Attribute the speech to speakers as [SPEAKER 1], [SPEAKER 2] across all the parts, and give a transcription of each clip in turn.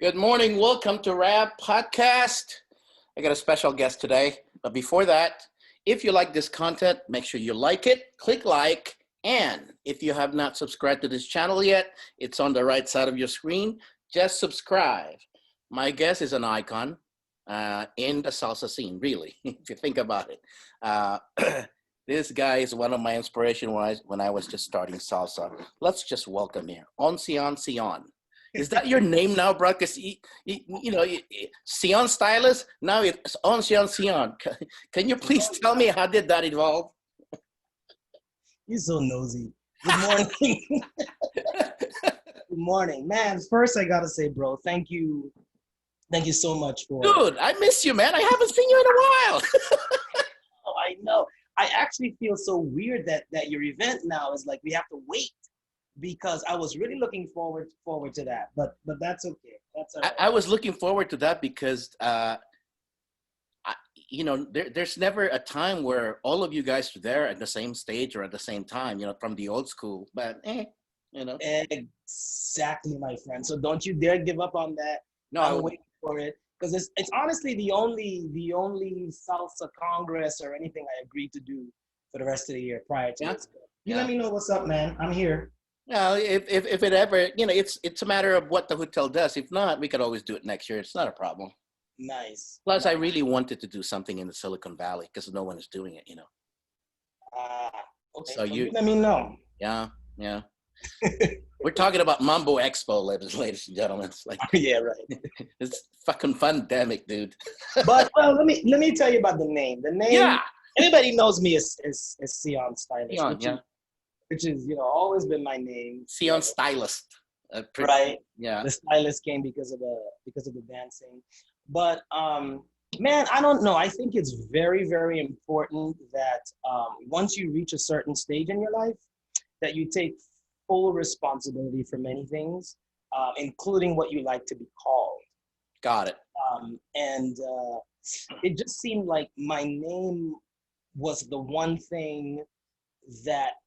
[SPEAKER 1] Good morning. Welcome to RAV Podcast. I got a special guest today. But before that, if you like this content, make sure you like it, click like, and if you have not subscribed to this channel yet, it's on the right side of your screen. Just subscribe. My guest is an icon in the salsa scene, really, if you think about it. This guy is one of my inspiration when I was just starting salsa. Let's just welcome here, Seaon. Is that your name now, bro? Because Seaon Stylist, now it's Seaon. Can you please tell me how did that evolve?
[SPEAKER 2] You're so nosy. Good morning. Good morning, man. First, I gotta say, bro, thank you so much for.
[SPEAKER 1] Dude, I miss you, man. I haven't seen you in a while.
[SPEAKER 2] Oh, I know. I actually feel so weird that your event now is like we have to wait, because I was really looking forward to that. But that's okay. That's all right.
[SPEAKER 1] I was looking forward to that because there's never a time where all of you guys are there at the same stage or at the same time, from the old school. But
[SPEAKER 2] Exactly, my friend. So don't you dare give up on that.
[SPEAKER 1] No,
[SPEAKER 2] I'm waiting for it, because it's honestly the only salsa congress or anything I agreed to do for the rest of the year prior to this. You let me know what's up, man. I'm here.
[SPEAKER 1] Well, if it ever, it's a matter of what the hotel does. If not, we could always do it next year. It's not a problem.
[SPEAKER 2] Nice.
[SPEAKER 1] Plus, I really wanted to do something in the Silicon Valley because no one is doing it,
[SPEAKER 2] Okay.
[SPEAKER 1] So you
[SPEAKER 2] let me know.
[SPEAKER 1] Yeah. We're talking about Mambo Expo, ladies and gentlemen. It's like,
[SPEAKER 2] yeah, right.
[SPEAKER 1] It's fucking pandemic, dude.
[SPEAKER 2] But well, let me tell you about the name. The name.
[SPEAKER 1] Yeah.
[SPEAKER 2] Anybody knows me as Seaon Stylist.
[SPEAKER 1] Seaon,
[SPEAKER 2] which is always been my name.
[SPEAKER 1] Seaon Stylist.
[SPEAKER 2] Right.
[SPEAKER 1] Yeah.
[SPEAKER 2] The stylist came because of the dancing. But man, I don't know. I think it's very, very important that once you reach a certain stage in your life, that you take full responsibility for many things, including what you like to be called.
[SPEAKER 1] Got it.
[SPEAKER 2] And it just seemed like my name was the one thing that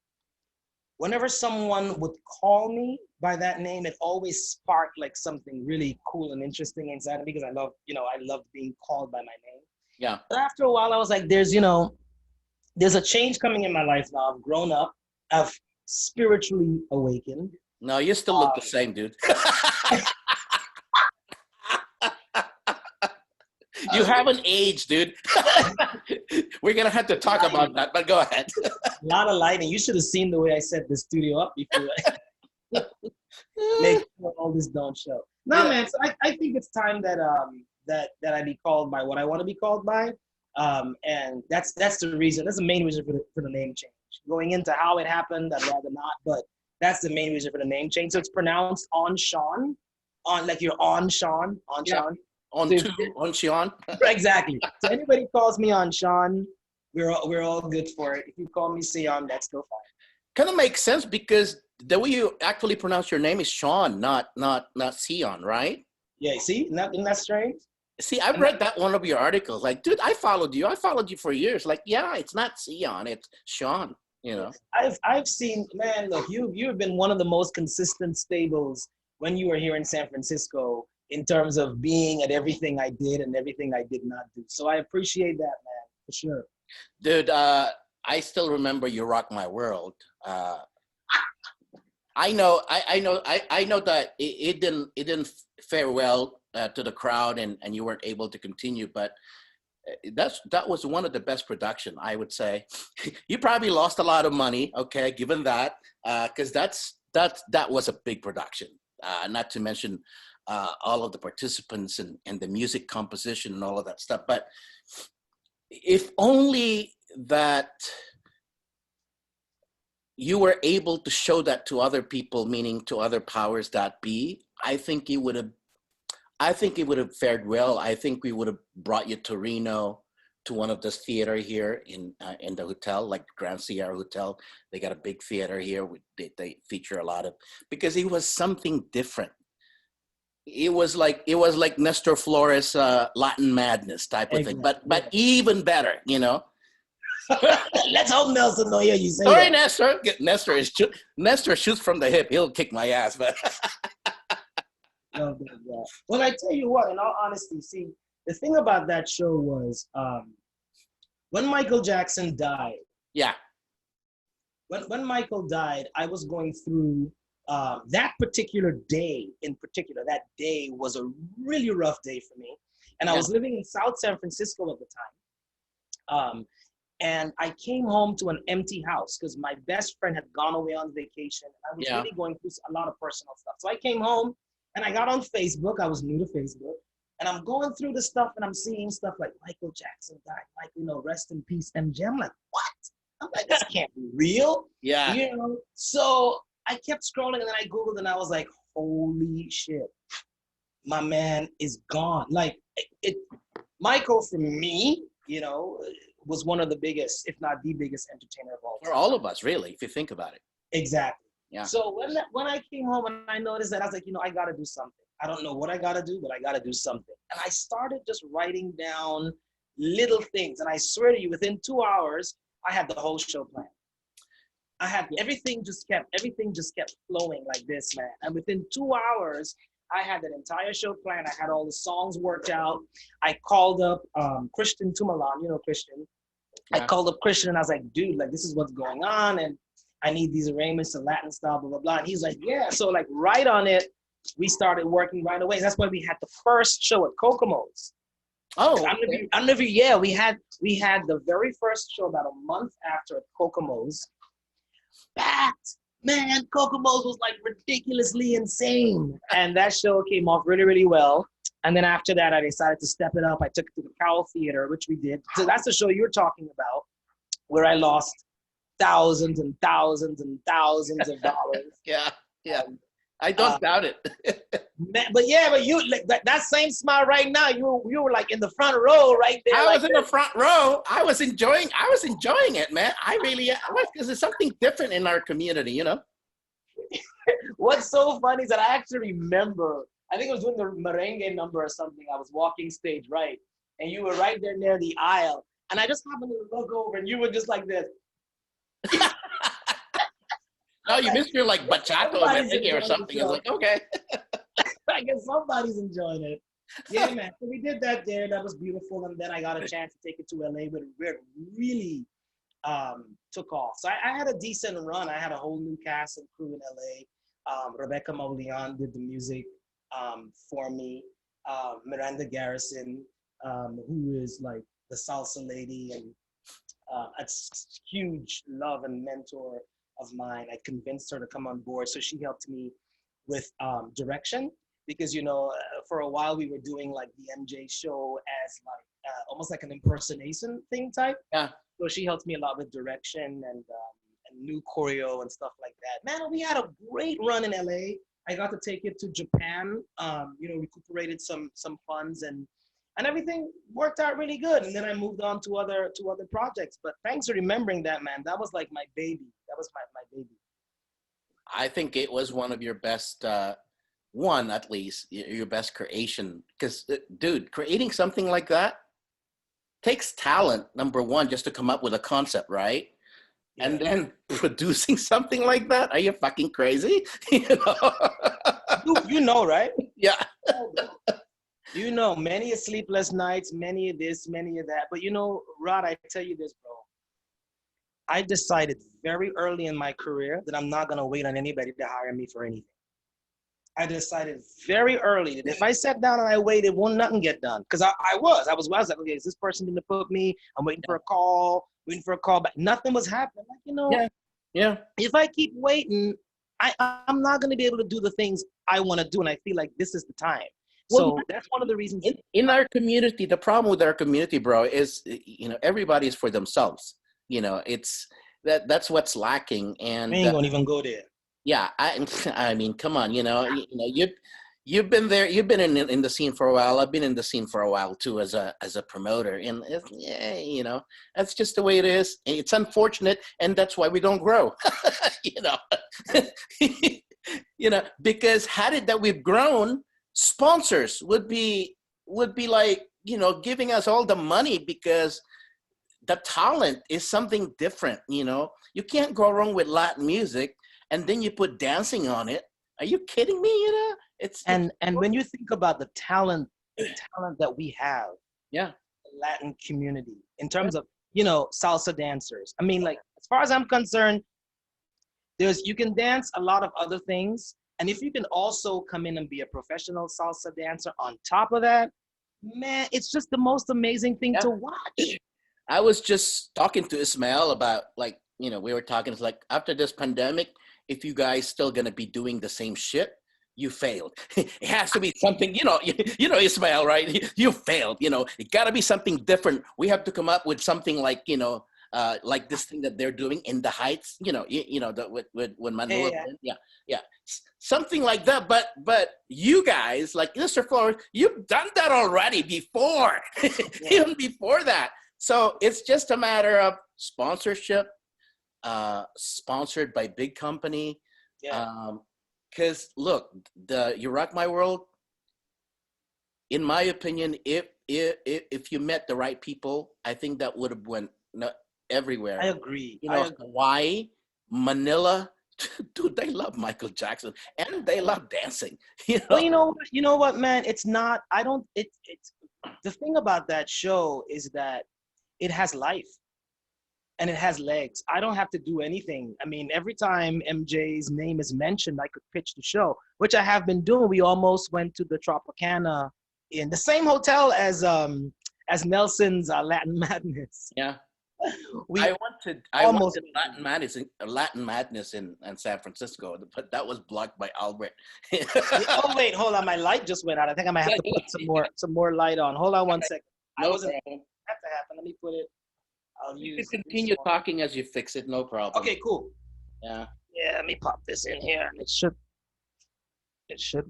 [SPEAKER 2] whenever someone would call me by that name, it always sparked like something really cool and interesting inside of me, because I loved being called by my name.
[SPEAKER 1] Yeah.
[SPEAKER 2] But after a while, I was like, there's a change coming in my life now. I've grown up. I've spiritually awakened.
[SPEAKER 1] No, you still look the same, dude. You haven't aged, dude. We're going to have to talk about that, but go ahead.
[SPEAKER 2] A lot of lighting. You should have seen the way I set the studio up before. Make sure all this don't show. No, man. So I think it's time that I be called by what I want to be called by. And that's the reason. That's the main reason for the name change. Going into how it happened, I'd rather not, but that's the main reason for the name change. So it's pronounced OnSean, like you're OnSean, OnSean.
[SPEAKER 1] OnSean.
[SPEAKER 2] Exactly. So anybody calls me Sean, we're all good for it. If you call me Seaon, that's still fine.
[SPEAKER 1] Kind of makes sense because the way you actually pronounce your name is Sean, not Seaon, right?
[SPEAKER 2] Yeah. See, isn't that strange?
[SPEAKER 1] See, I've read that one of your articles. Like, dude, I followed you for years. Like, yeah, it's not Seaon, it's Sean.
[SPEAKER 2] I've seen, man. Look, you've been one of the most consistent stables when you were here in San Francisco, in terms of being at everything I did and everything I did not do. So I appreciate that, man, for sure.
[SPEAKER 1] Dude, I still remember You Rock My World. I know that it didn't fare well to the crowd and you weren't able to continue, but that was one of the best production, I would say. You probably lost a lot of money, okay, given that, because that was a big production, not to mention all of the participants and the music composition and all of that stuff. But if only that you were able to show that to other people, meaning to other powers that be, I think it would have fared well. I think we would have brought you to Reno, to one of the theater here in the hotel, like Grand Sierra Hotel. They got a big theater here. They feature a lot of, because it was something different. It was like Nestor Flores Latin Madness type of thing, but even better,
[SPEAKER 2] Let's hope Nelson don't hear you say
[SPEAKER 1] Sorry,
[SPEAKER 2] that.
[SPEAKER 1] Nestor shoots from the hip. He'll kick my ass, but
[SPEAKER 2] Love that. Well, I tell you what, in all honesty, see, the thing about that show was when Michael Jackson died.
[SPEAKER 1] Yeah.
[SPEAKER 2] When Michael died, I was going through that particular day in particular. That day was a really rough day for me. And I was living in South San Francisco at the time. And I came home to an empty house because my best friend had gone away on vacation. I was really going through a lot of personal stuff. So I came home and I got on Facebook. I was new to Facebook. And I'm going through the stuff and I'm seeing stuff like Michael Jackson died. Michael, rest in peace, MJ. I'm like, what? I'm like, this can't be real.
[SPEAKER 1] Yeah.
[SPEAKER 2] So I kept scrolling and then I Googled and I was like, holy shit, my man is gone. Like Michael for me, was one of the biggest, if not the biggest entertainer of all time.
[SPEAKER 1] For all of us, really, if you think about it.
[SPEAKER 2] Exactly.
[SPEAKER 1] Yeah.
[SPEAKER 2] So when I came home and I noticed that, I was like, I got to do something. I don't know what I got to do, but I got to do something. And I started just writing down little things. And I swear to you, within 2 hours, I had the whole show planned. I had everything just kept flowing like this, man. And within 2 hours, I had that entire show planned. I had all the songs worked out. I called up Christian Tumalan, Christian. Yeah. I called up Christian and I was like, dude, like this is what's going on. And I need these arrangements to Latin style, blah, blah, blah. And he's like, yeah. So like right on it, we started working right away. That's why we had the first show at Kokomo's.
[SPEAKER 1] Oh,
[SPEAKER 2] we had the very first show about a month after at Kokomo's. Packed, man. Kokomo's was like ridiculously insane, and that show came off really, really well. And then after that, I decided to step it up. I took it to the Cowl Theater, which we did. So that's the show you're talking about, where I lost thousands and thousands and thousands of dollars.
[SPEAKER 1] Yeah. I don't doubt it.
[SPEAKER 2] but you like that same smile right now. You were like in the front row right there.
[SPEAKER 1] I was in the front row. I was enjoying it, man. I really was, because there's something different in our community,
[SPEAKER 2] What's so funny is that I actually remember, I think it was doing the merengue number or something. I was walking stage right, and you were right there near the aisle, and I just happened to look over, and you were just like this.
[SPEAKER 1] No, you missed your like bachata or something. It's like, okay.
[SPEAKER 2] I guess somebody's enjoying it. Yeah, man. So we did that there. That was beautiful. And then I got a chance to take it to LA, but it really took off. So I had a decent run. I had a whole new cast and crew in LA. Rebecca Mauleon did the music for me. Miranda Garrison, who is like the salsa lady and a huge love and mentor of mine. I convinced her to come on board. So she helped me with direction because, for a while we were doing like the MJ show as like almost like an impersonation thing type. Yeah. So she helped me a lot with direction and new choreo and stuff like that. Man, we had a great run in LA. I got to take it to Japan, recuperated some funds and everything worked out really good. And then I moved on to other projects. But thanks for remembering that, man. That was like my baby. That was my baby.
[SPEAKER 1] I think it was one of your best, one at least, your best creation. Because, dude, creating something like that takes talent, number one, just to come up with a concept, right? Yeah. And then producing something like that? Are you fucking crazy?
[SPEAKER 2] You know, right?
[SPEAKER 1] Yeah.
[SPEAKER 2] Many a sleepless nights, many of this, many of that. But Rod, I tell you this, bro. I decided very early in my career that I'm not going to wait on anybody to hire me for anything. I decided very early that if I sat down and I waited, nothing get done. Because I was like, okay, is this person going to put me? I'm waiting for a call, back. Nothing was happening. Like,
[SPEAKER 1] Yeah.
[SPEAKER 2] If I keep waiting, I'm not going to be able to do the things I want to do. And I feel like this is the time. So that's one of the reasons.
[SPEAKER 1] In our community, the problem with our community, bro, is, everybody's for themselves. It's that's what's lacking. And
[SPEAKER 2] we ain't gonna even go there.
[SPEAKER 1] Yeah. I mean, come on, you've been there, you've been in the scene for a while. I've been in the scene for a while too, as a promoter. And that's just the way it is. It's unfortunate. And that's why we don't grow, because had it that we've grown, sponsors would be like, giving us all the money because the talent is something different. You can't go wrong with Latin music and then you put dancing on it. Are you kidding me? You know, it's
[SPEAKER 2] And when you think about the talent that we have,
[SPEAKER 1] yeah,
[SPEAKER 2] the Latin community, in
[SPEAKER 1] yeah,
[SPEAKER 2] terms of, salsa dancers. I mean, like, as far as I'm concerned, you can dance a lot of other things. And if you can also come in and be a professional salsa dancer on top of that, man, it's just the most amazing thing
[SPEAKER 1] yeah.
[SPEAKER 2] to watch.
[SPEAKER 1] I was just talking to Ismail about, like, we were talking, it's like, after this pandemic, if you guys still gonna be doing the same shit, you failed. It has to be something, Ismail, right? You failed, it gotta be something different. We have to come up with something like, like this thing that they're doing in the Heights, with when Manila,
[SPEAKER 2] Yeah,
[SPEAKER 1] yeah, yeah, something like that. But you guys, like Mr. Flores, you've done that already before,
[SPEAKER 2] yeah,
[SPEAKER 1] even before that. So it's just a matter of sponsorship, sponsored by big company.
[SPEAKER 2] yeah.
[SPEAKER 1] Because look, the You Rock My World, in my opinion, if you met the right people, I think that would have went
[SPEAKER 2] I
[SPEAKER 1] everywhere.
[SPEAKER 2] agree. I agree.
[SPEAKER 1] Hawaii, Manila, dude, they love Michael Jackson and they love dancing. You
[SPEAKER 2] Well,
[SPEAKER 1] know,
[SPEAKER 2] you know what, man? It's not. I don't. It's the thing about that show is that it has life and it has legs. I don't have to do anything. I mean, every time MJ's name is mentioned, I could pitch the show, which I have been doing. We almost went to the Tropicana in the same hotel as Nelson's Latin Madness.
[SPEAKER 1] yeah.
[SPEAKER 2] We
[SPEAKER 1] I
[SPEAKER 2] almost.
[SPEAKER 1] wanted Latin Madness in San Francisco, but that was blocked by Albert.
[SPEAKER 2] Oh wait, hold on. My light just went out. I think I might have to put some more light on. Hold on one second. I
[SPEAKER 1] No
[SPEAKER 2] wasn't
[SPEAKER 1] problem.
[SPEAKER 2] that to happen. Let me put it. I'll
[SPEAKER 1] You can
[SPEAKER 2] use this
[SPEAKER 1] continue
[SPEAKER 2] one.
[SPEAKER 1] talking as you fix it. No problem.
[SPEAKER 2] Okay, cool.
[SPEAKER 1] Yeah.
[SPEAKER 2] Yeah, let me pop this in here. It should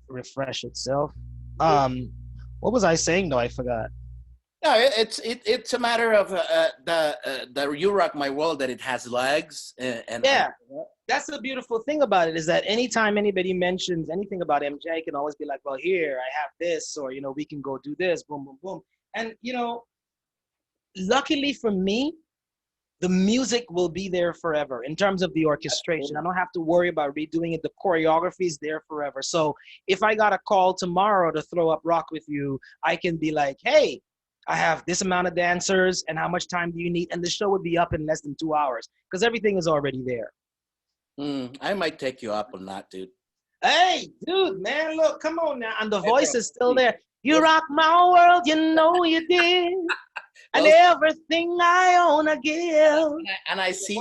[SPEAKER 2] refresh itself. What was I saying though? I forgot.
[SPEAKER 1] No, it's a matter of the You Rock My World, that it has legs, and
[SPEAKER 2] Yeah, that's the beautiful thing about it is that anytime anybody mentions anything about MJ, I can always be like, well, here I have this, or we can go do this, boom, boom, boom, and luckily for me, the music will be there forever in terms of the
[SPEAKER 1] that's
[SPEAKER 2] orchestration. I
[SPEAKER 1] cool.
[SPEAKER 2] don't have to worry about redoing it. The choreography is there forever. So if I got a call tomorrow to throw up Rock with You, I can be like, hey, I have this amount of dancers and how much time do you need? And the show would be up in less than 2 hours because everything is already there.
[SPEAKER 1] I might take you up on that, dude.
[SPEAKER 2] Hey, dude, man, look, come on now. And the
[SPEAKER 1] Hey,
[SPEAKER 2] voice
[SPEAKER 1] bro,
[SPEAKER 2] is still
[SPEAKER 1] please.
[SPEAKER 2] there. You
[SPEAKER 1] Let's,
[SPEAKER 2] rock my world, you know you did. And
[SPEAKER 1] well,
[SPEAKER 2] everything I own, I give.
[SPEAKER 1] and I see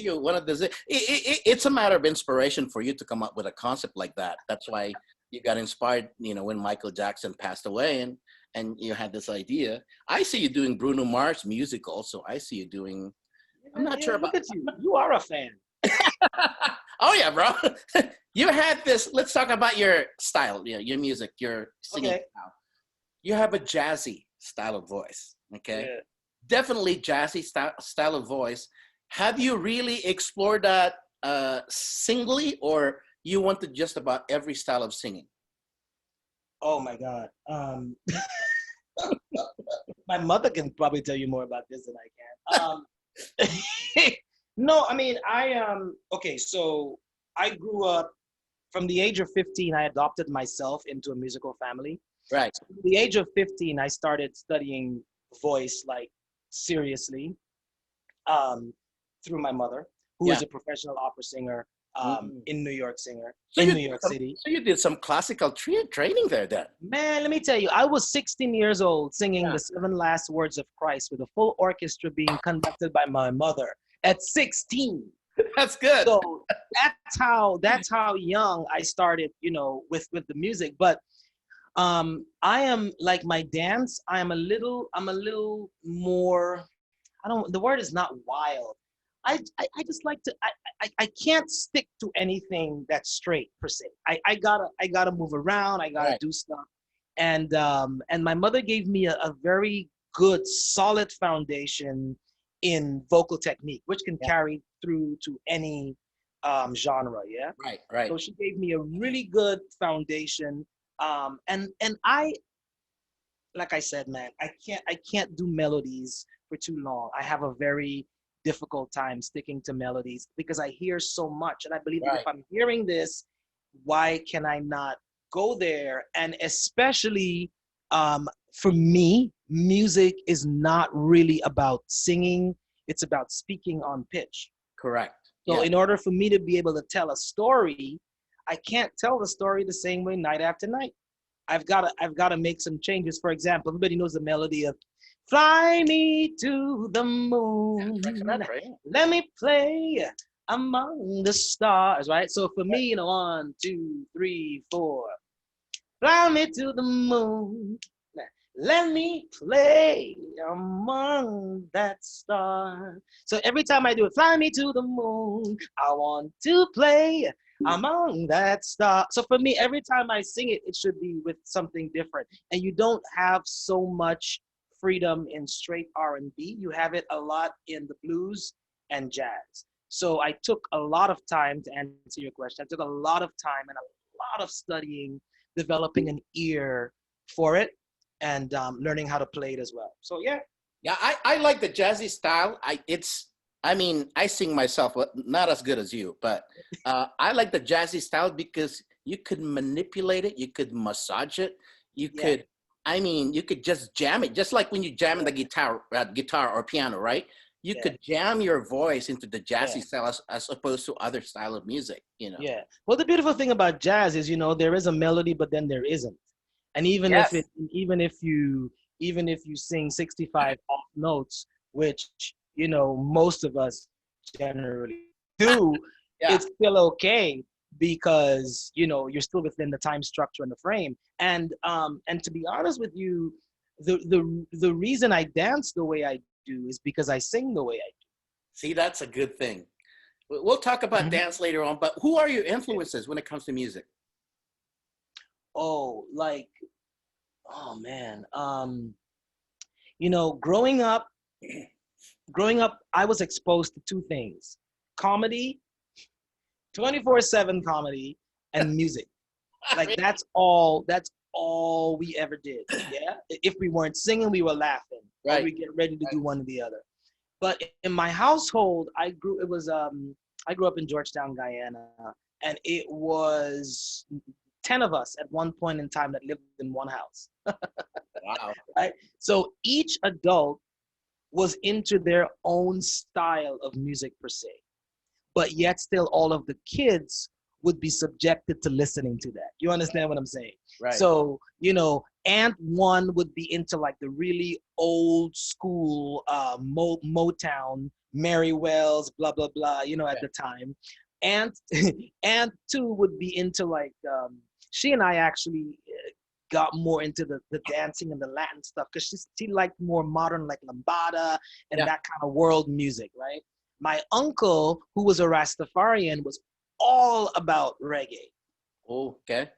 [SPEAKER 1] you, one of the, it's a matter of inspiration for you to come up with a concept like that. That's why you got inspired, when Michael Jackson passed away, and you had this idea. I see you doing Bruno Mars music also. I see you doing, I'm not
[SPEAKER 2] Yeah,
[SPEAKER 1] sure about,
[SPEAKER 2] look at you. You are a fan.
[SPEAKER 1] oh yeah, bro. You had this, let's talk about your style, your music, your singing
[SPEAKER 2] Okay.
[SPEAKER 1] style. You have a jazzy style of voice, okay?
[SPEAKER 2] Yeah.
[SPEAKER 1] Definitely jazzy style of voice. Have you really explored that singly, or you wanted just about every style of singing?
[SPEAKER 2] Oh my God. My mother can probably tell you more about this than I can. No, I mean okay, so I grew up from the age of 15, I adopted myself into a musical family.
[SPEAKER 1] Right.
[SPEAKER 2] So from the age of 15, I started studying voice like seriously um, through my mother, who
[SPEAKER 1] Yeah.
[SPEAKER 2] is a professional opera singer
[SPEAKER 1] Mm.
[SPEAKER 2] in New York singer
[SPEAKER 1] So
[SPEAKER 2] in
[SPEAKER 1] you
[SPEAKER 2] New
[SPEAKER 1] did
[SPEAKER 2] York
[SPEAKER 1] some,
[SPEAKER 2] City.
[SPEAKER 1] classical training there then.
[SPEAKER 2] Man, let me tell you, I was 16 years old singing
[SPEAKER 1] Yeah.
[SPEAKER 2] the 7 last words of Christ with a full orchestra being conducted by my mother at 16.
[SPEAKER 1] That's good.
[SPEAKER 2] So that's how young I started, with the music. But I am like my dance, I'm a little more, I don't, the word is not wild. I just like to I can't stick to anything that's straight per se. I gotta move around, I gotta
[SPEAKER 1] Right.
[SPEAKER 2] do stuff. And my mother gave me a very good solid foundation in vocal technique, which can
[SPEAKER 1] Yeah.
[SPEAKER 2] carry through to any genre, yeah.
[SPEAKER 1] Right. Right.
[SPEAKER 2] So she gave me a really good foundation. And I, like I said, man, I can't do melodies for too long. I have a very difficult time sticking to melodies because I hear so much, and I believe that if
[SPEAKER 1] Right.
[SPEAKER 2] I'm hearing this why can I not go there? And especially for me, music is not really about singing. It's about speaking on pitch.
[SPEAKER 1] Correct.
[SPEAKER 2] So
[SPEAKER 1] Yeah.
[SPEAKER 2] in order for me to be able to tell a story, I can't tell the story the same way night after night. I've got to make some changes. For example, everybody knows the melody of "Fly Me to the Moon."
[SPEAKER 1] That's right.
[SPEAKER 2] Let me play among the stars. Right. So for me, 1, 2, 3, 4. Fly me to the moon. Let me play among that star. So every time I do it, fly me to the moon. I want to play among that star. So for me, every time I sing it, it should be with something different. And you don't have so much freedom in straight R&B. You have it a lot in the blues and jazz. So I took a lot of time to answer your question. I took a lot of time and a lot of studying, developing an ear for it, and learning how to play it as well. So yeah.
[SPEAKER 1] Yeah, I like the jazzy style. I sing myself, but not as good as you, but I like the jazzy style because you could manipulate it, you could massage it, you could, you could just jam it, just like when you jam in the guitar or piano, right? You could jam your voice into the jazzy style as opposed to other style of music,
[SPEAKER 2] Yeah. Well, the beautiful thing about jazz is, there is a melody, but then there isn't. And even if you sing 65 off notes, which most of us generally do, it's still okay because you're still within the time structure and the frame. And to be honest with you, the reason I dance the way I do is because I sing the way I do.
[SPEAKER 1] See, that's a good thing. We'll talk about dance later on, but who are your influences when it comes to music?
[SPEAKER 2] Oh, man. Growing up, I was exposed to two things: comedy, 24/7 comedy, and music. Like that's all we ever did. Yeah. If we weren't singing, we were laughing. Right. Or we get ready to do one or the other. But in my household, I grew up in Georgetown, Guyana, and it was 10 of us at one point in time that lived in one house.
[SPEAKER 1] Wow.
[SPEAKER 2] Right? So each adult was into their own style of music per se, but yet still all of the kids would be subjected to listening to that. You understand what I'm saying?
[SPEAKER 1] Right.
[SPEAKER 2] So, Aunt One would be into like the really old school Motown, Mary Wells, blah, blah, blah, at the time. Aunt Two would be into like, she and I actually got more into the dancing and the Latin stuff because she liked more modern, like lambada and that kind of world music, right? My uncle, who was a Rastafarian, was all about reggae.
[SPEAKER 1] Oh, okay.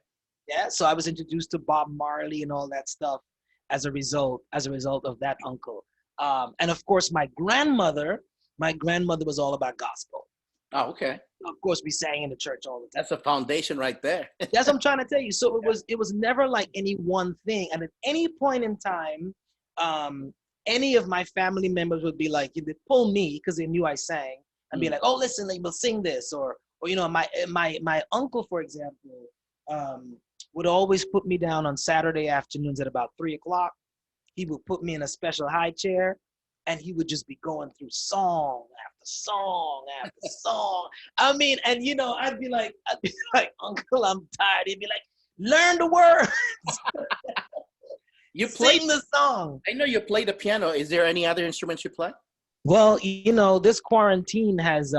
[SPEAKER 2] Yeah, so I was introduced to Bob Marley and all that stuff as a result of that uncle. And of course, my grandmother was all about gospel.
[SPEAKER 1] Oh, okay.
[SPEAKER 2] Of course, we sang in the church all the time.
[SPEAKER 1] That's a foundation right there.
[SPEAKER 2] That's what I'm trying to tell you. So it was never like any one thing. And at any point in time, any of my family members would be like, they'd pull me because they knew I sang and be like, oh, listen, we'll sing this. Or my uncle, for example, would always put me down on Saturday afternoons at about 3:00. He would put me in a special high chair and he would just be going through song after song after song. I mean, and I'd be like, Uncle, I'm tired. He'd be like, learn the words.
[SPEAKER 1] You sing
[SPEAKER 2] the song.
[SPEAKER 1] I know you play the piano. Is there any other instruments you play?
[SPEAKER 2] Well, this quarantine has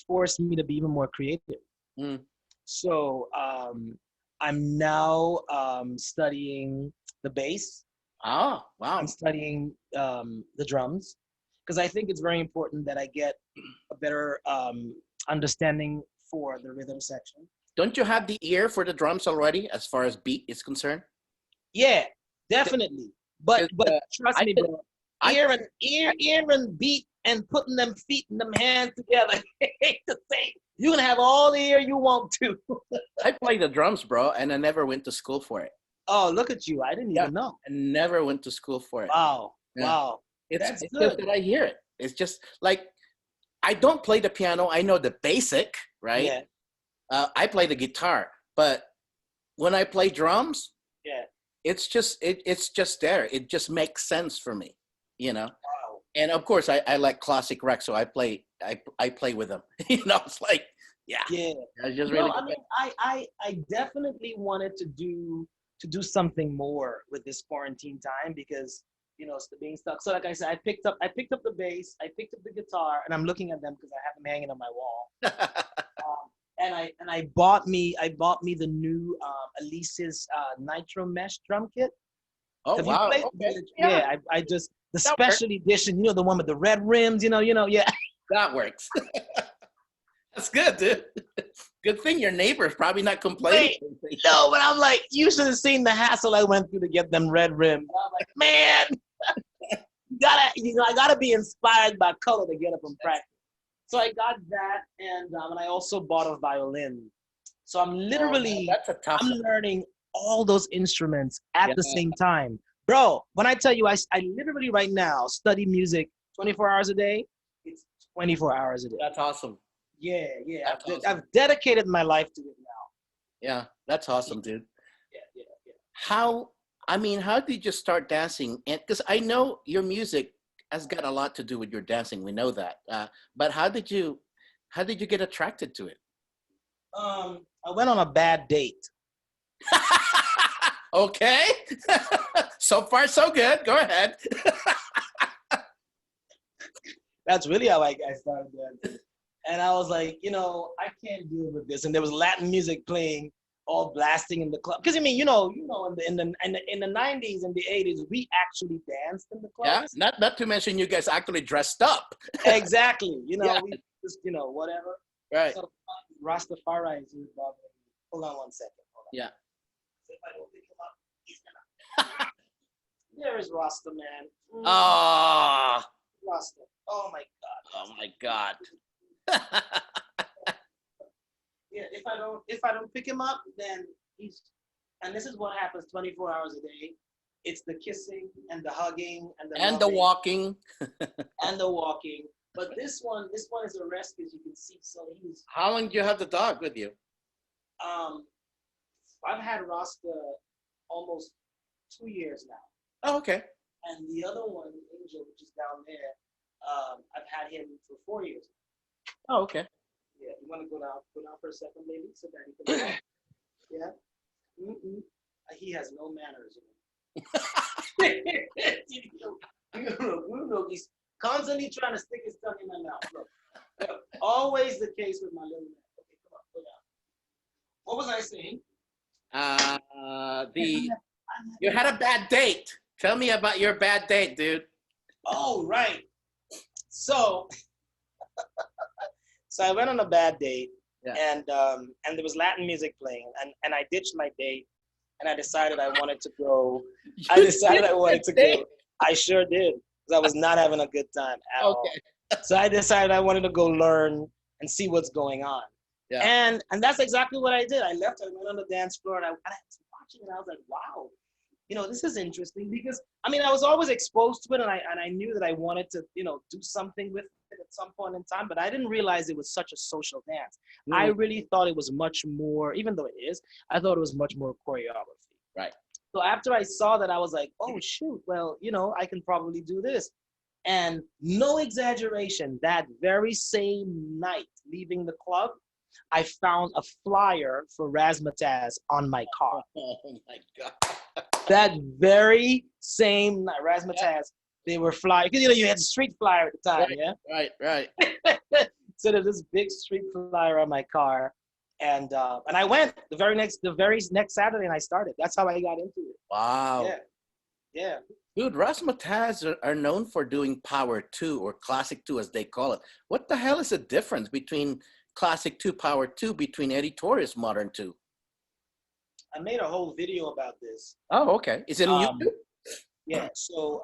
[SPEAKER 2] forced me to be even more creative. So I'm now studying the bass.
[SPEAKER 1] Oh, wow.
[SPEAKER 2] I'm studying the drums because I think it's very important that I get a better understanding for the rhythm section.
[SPEAKER 1] Don't you have the ear for the drums already as far as beat is concerned?
[SPEAKER 2] Yeah, definitely. But trust me, bro. Ear and beat and putting them feet and them hands together ain't the same. You can have all the ear you want to.
[SPEAKER 1] I play the drums, bro, and I never went to school for it.
[SPEAKER 2] Oh, look at you. I didn't even know.
[SPEAKER 1] I never went to school for it.
[SPEAKER 2] Wow. Yeah. Wow.
[SPEAKER 1] It's just that I hear it. It's just like, I don't play the piano. I know the basic, right? I play the guitar, but when I play drums,
[SPEAKER 2] Yeah.
[SPEAKER 1] it's just there. It just makes sense for me, you know.
[SPEAKER 2] Wow.
[SPEAKER 1] And of course, I like classic rock, so I play with them. You know, it's like, yeah,
[SPEAKER 2] Yeah.
[SPEAKER 1] it's just
[SPEAKER 2] No,
[SPEAKER 1] really
[SPEAKER 2] I
[SPEAKER 1] good.
[SPEAKER 2] mean, I definitely wanted to do something more with this quarantine time because being stuck. So like I said, I picked up the bass, I picked up the guitar, and I'm looking at them because I have them hanging on my wall. And I bought me the new Elise's Nitro Mesh drum kit.
[SPEAKER 1] Oh
[SPEAKER 2] Have you
[SPEAKER 1] wow,
[SPEAKER 2] played?
[SPEAKER 1] okay, yeah,
[SPEAKER 2] Yeah, I just the
[SPEAKER 1] that works.
[SPEAKER 2] special edition. The one with the red rims. Yeah.
[SPEAKER 1] That works. That's good, dude. Good thing your neighbor's probably not complaining.
[SPEAKER 2] Wait, no, but I'm like, you should have seen the hassle I went through to get them red rims. I'm like, man, I gotta be inspired by color to get up and practice. So I got that, and I also bought a violin. So I'm literally,
[SPEAKER 1] that's a tough
[SPEAKER 2] I'm
[SPEAKER 1] one.
[SPEAKER 2] learning all those instruments at
[SPEAKER 1] Yeah.
[SPEAKER 2] the same time. Bro, when I tell you, I literally right now study music 24 hours a day. It's 24 hours a day.
[SPEAKER 1] That's awesome.
[SPEAKER 2] Yeah.
[SPEAKER 1] That's awesome.
[SPEAKER 2] I've dedicated my life to it now.
[SPEAKER 1] Yeah, that's awesome, dude.
[SPEAKER 2] Yeah.
[SPEAKER 1] How did you start dancing? And because I know your music has got a lot to do with your dancing, we know that. But how did you get attracted to it?
[SPEAKER 2] I went on a bad date.
[SPEAKER 1] Okay. So far, so good. Go ahead.
[SPEAKER 2] That's really how I started dancing. And I was like, I can't deal with this. And there was Latin music playing, all blasting in the club. Because in the 90s and the 80s, we actually danced in the clubs.
[SPEAKER 1] Yeah, not to mention you guys actually dressed up.
[SPEAKER 2] Exactly.
[SPEAKER 1] Yeah.
[SPEAKER 2] We just whatever.
[SPEAKER 1] Right.
[SPEAKER 2] So Rastafari is bothering me. Hold on 1 second. Hold on.
[SPEAKER 1] Yeah.
[SPEAKER 2] If I don't pick him up, he's gonna. There is Rasta, man.
[SPEAKER 1] Oh,
[SPEAKER 2] Rasta. Oh my God.
[SPEAKER 1] oh my God.
[SPEAKER 2] Yeah, if I don't pick him up, then and this is what happens 24 hours a day. It's the kissing and the hugging and the
[SPEAKER 1] And the
[SPEAKER 2] loving
[SPEAKER 1] walking.
[SPEAKER 2] and the walking. But this one is a rescue, as you can see. So he's
[SPEAKER 1] How long do you have the dog with you?
[SPEAKER 2] I've had Rasta almost 2 years now.
[SPEAKER 1] Oh, okay.
[SPEAKER 2] And the other one, Angel, which is down there, I've had him for 4 years.
[SPEAKER 1] Oh, okay.
[SPEAKER 2] Yeah, you want to go down for a second, maybe, so that he can talk? Yeah. He has no manners. He's constantly trying to stick his tongue in my mouth. Look, always the case with my little man. Okay, come on, go down. What was I saying?
[SPEAKER 1] You had a bad date. Tell me about your bad date, dude.
[SPEAKER 2] Oh, right. So I went on a bad date,
[SPEAKER 1] Yeah.
[SPEAKER 2] and there was Latin music playing, and I ditched my date, and I decided I wanted to go. I sure did, because I was not having a good time at all. So I decided I wanted to go learn and see what's going on.
[SPEAKER 1] Yeah.
[SPEAKER 2] And that's exactly what I did. I left, I went on the dance floor, and I was watching it, and I was like, wow, this is interesting, because I was always exposed to it, and I knew that I wanted to, do something with it at some point in time, but I didn't realize it was such a social dance. I really thought it was much more, even though it is, I thought it was much more choreography.
[SPEAKER 1] Right.
[SPEAKER 2] So after I saw that, I was like, oh shoot, well, I can probably do this. And no exaggeration, that very same night leaving the club, I found a flyer for RAV22 on my car.
[SPEAKER 1] Oh my God.
[SPEAKER 2] That very same night, RAV22, they were flying, because you had the street flyer at the time,
[SPEAKER 1] right, Right.
[SPEAKER 2] So there's this big street flyer on my car, and I went the very next Saturday, and I started. That's how I got into it.
[SPEAKER 1] Wow.
[SPEAKER 2] Yeah.
[SPEAKER 1] Dude, RAV22 are known for doing Power 2 or Classic 2 as they call it. What the hell is the difference between Classic 2, Power 2, between Eddie Torres, Modern 2?
[SPEAKER 2] I made a whole video about this.
[SPEAKER 1] Oh, okay. Is it on YouTube?
[SPEAKER 2] Yeah. So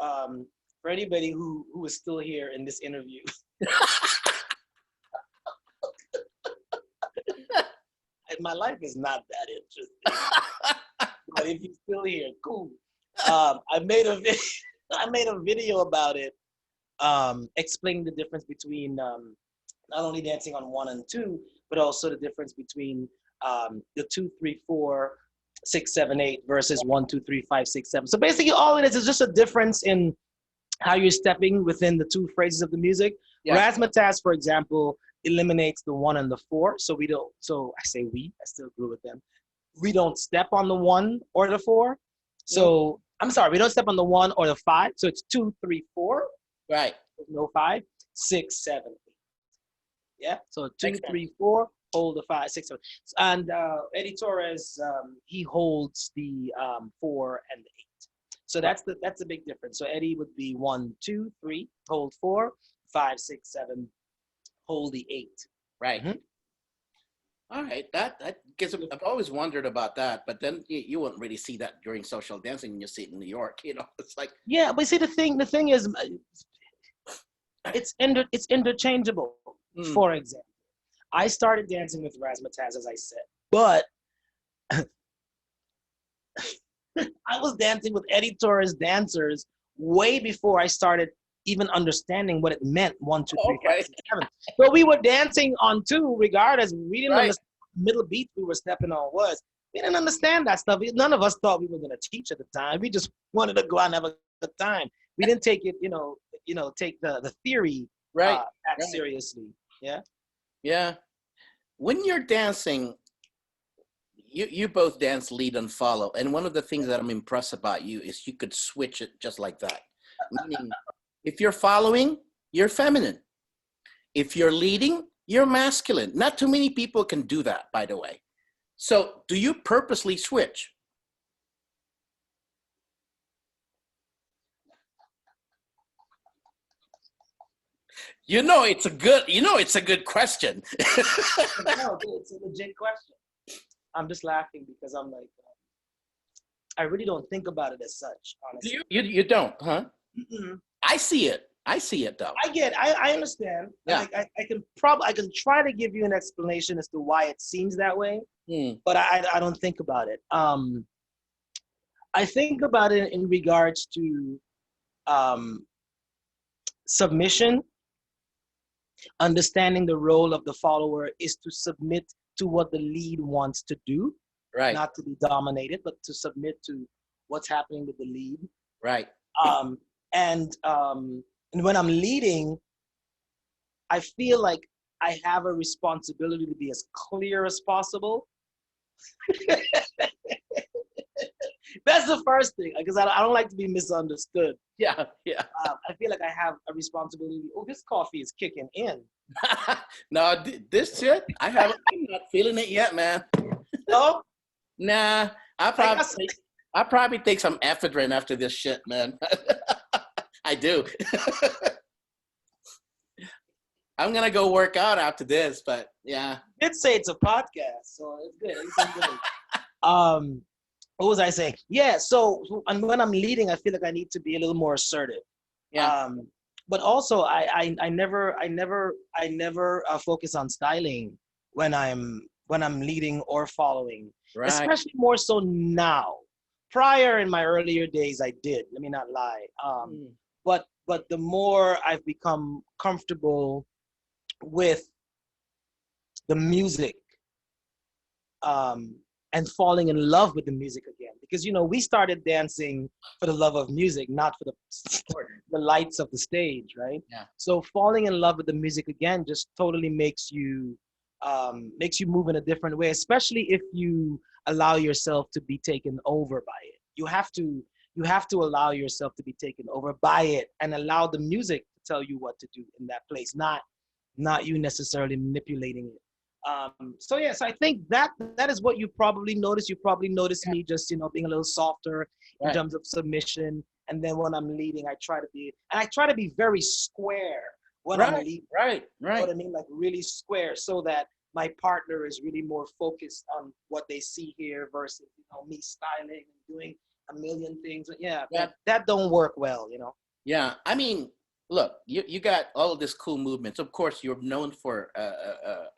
[SPEAKER 2] for anybody who is still here in this interview, my life is not that interesting. But if you're still here, cool. I made a video about it, explaining the difference between not only dancing on 1 and 2, but also the difference between the 2, 3, 4, 6, 7, 8 versus 1, 2, 3, 5, 6, 7. So basically, all it is just a difference in how you're stepping within the two phrases of the music.
[SPEAKER 1] Yeah.
[SPEAKER 2] Razzmatazz, for example, eliminates the 1 and the 4. So we don't. So I say we. I still agree with them. We don't step on the 1 or the 4. So I'm sorry, we don't step on the 1 or the 5. So it's 2, 3, 4.
[SPEAKER 1] Right.
[SPEAKER 2] No 5, 6, 7, 8. Yeah. So 2, 3, 4. Hold the 5, 6, 7. And Eddie Torres, he holds the 4 and the 8. So that's the big difference. So Eddie would be 1, 2, 3, hold 4, 5, 6, 7, hold the 8.
[SPEAKER 1] Right. Mm-hmm. All right. That gives. I've always wondered about that, but then you wouldn't really see that during social dancing when you see it in New York. You know, it's like.
[SPEAKER 2] Yeah, but see the thing is, it's interchangeable. For example, I started dancing with Razzmatazz, as I said, but I was dancing with Eddie Torres dancers way before I started even understanding what it meant. 1, 2, 3, 5, 6, 7. So we were dancing on 2 regardless. We didn't understand the middle beat we were stepping on was. We didn't understand that stuff. None of us thought we were going to teach at the time. We just wanted to go out and have a good time. We didn't take it, take the theory that seriously. Yeah.
[SPEAKER 1] Yeah. When you're dancing, you both dance lead and follow. And one of the things that I'm impressed about you is you could switch it just like that. Meaning, if you're following, you're feminine. If you're leading, you're masculine. Not too many people can do that, by the way. So do you purposely switch? It's a good question.
[SPEAKER 2] No, it's a legit question. I'm just laughing because I'm like, I really don't think about it as such, honestly.
[SPEAKER 1] You don't, huh?
[SPEAKER 2] Mm-mm.
[SPEAKER 1] I see it though.
[SPEAKER 2] I understand.
[SPEAKER 1] Yeah.
[SPEAKER 2] I can try to give you an explanation as to why it seems that way, but I don't think about it. I think about it in regards to submission. Understanding the role of the follower is to submit to what the lead wants to do,
[SPEAKER 1] right?
[SPEAKER 2] Not to be dominated, but to submit to what's happening with the lead,
[SPEAKER 1] right?
[SPEAKER 2] And when I'm leading, I feel like I have a responsibility to be as clear as possible. That's the first thing, because I don't like to be misunderstood.
[SPEAKER 1] Yeah.
[SPEAKER 2] I feel like I have a responsibility. Oh, this coffee is kicking in.
[SPEAKER 1] No, this shit, I'm not feeling it yet, man.
[SPEAKER 2] No?
[SPEAKER 1] Nah, I probably take some ephedrine after this shit, man. I do. I'm gonna go work out after this, but yeah.
[SPEAKER 2] You did say it's a podcast, so it's good. It's good. What was I saying? Yeah, so and when I'm leading, I feel like I need to be a little more assertive.
[SPEAKER 1] Yeah.
[SPEAKER 2] But also, I never focus on styling when I'm leading or following. Right. Especially more so now. Prior in my earlier days, I did. Let me not lie. But the more I've become comfortable with the music, and falling in love with the music again, because we started dancing for the love of music, not for the lights of the stage, right?
[SPEAKER 1] Yeah.
[SPEAKER 2] So falling in love with the music again just totally makes you move in a different way, especially if you allow yourself to be taken over by it. You have to allow yourself to be taken over by it and allow the music to tell you what to do in that place, not you necessarily manipulating it. So yes, I think that is what you probably notice. You probably notice me just being a little softer in terms of submission, and then when I'm leading, I try to be very square when I'm leading.
[SPEAKER 1] Right.
[SPEAKER 2] You know what I mean? Like really square, so that my partner is really more focused on what they see here versus me styling and doing a million things. Yeah, that don't work well,
[SPEAKER 1] Yeah, I mean, look, you got all of this cool movements. Of course, you're known for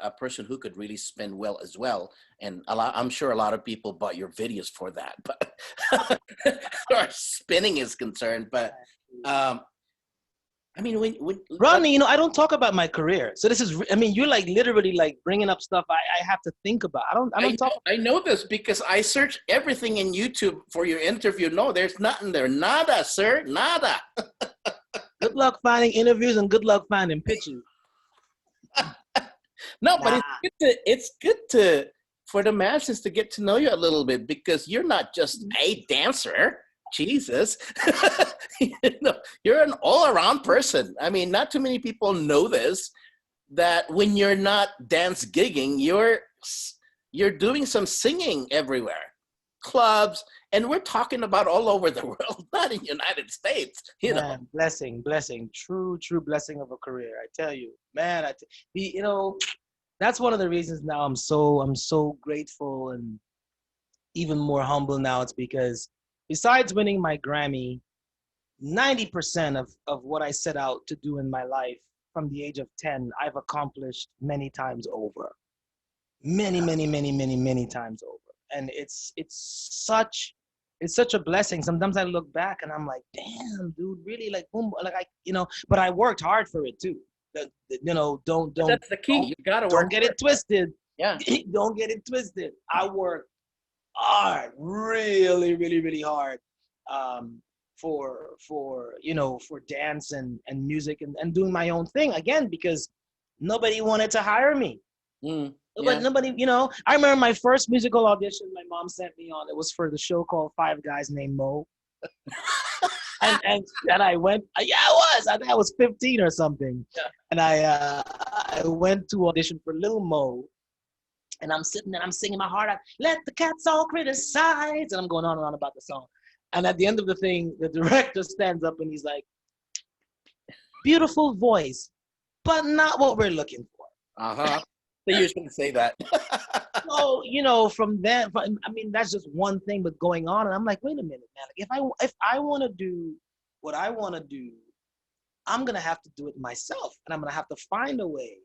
[SPEAKER 1] a person who could really spin well as well, and I'm sure a lot of people bought your videos for that. But as far as spinning is concerned, but I mean, when
[SPEAKER 2] Rodney, I don't talk about my career. So this is, I mean, you're like literally like bringing up stuff I have to think about. I don't talk.
[SPEAKER 1] I know this because I searched everything in YouTube for your interview. No, there's nothing there. Nada, sir. Nada.
[SPEAKER 2] Good luck finding interviews and good luck finding pitches.
[SPEAKER 1] No, but it's good to for the masses to get to know you a little bit because you're not just a dancer. Jesus, you're an all-around person. I mean, not too many people know this, that when you're not dance gigging, you're doing some singing everywhere, clubs, and we're talking about all over the world, not in the United States.
[SPEAKER 2] Man, blessing, true blessing of a career. I tell you, man. That's one of the reasons now I'm so grateful and even more humble now. It's because besides winning my Grammy, 90% of what I set out to do in my life from the age of 10, I've accomplished many times over. Many times over. And it's such a blessing. Sometimes I look back and I'm like, damn, dude, really, like, boom, like but I worked hard for it too. Don't.
[SPEAKER 1] That's the key. You gotta work.
[SPEAKER 2] Don't get it twisted.
[SPEAKER 1] Yeah.
[SPEAKER 2] Don't get it twisted. I worked hard, really hard, for dance and music and doing my own thing again because nobody wanted to hire me. Nobody, I remember my first musical audition my mom sent me on. It was for the show called Five Guys Named Mo. and I went, I think I was 15 or something. Yeah. And I went to audition for Little Mo. And I'm sitting there, I'm singing my heart out, let the cats all criticize. And I'm going on and on about the song. And at the end of the thing, the director stands up and he's like, beautiful voice, but not what we're looking for.
[SPEAKER 1] Uh-huh. They usually say that.
[SPEAKER 2] So, from then, I mean, that's just one thing but going on. And I'm like, wait a minute, man. If I want to do what I want to do, I'm going to have to do it myself. And I'm going to have to find a way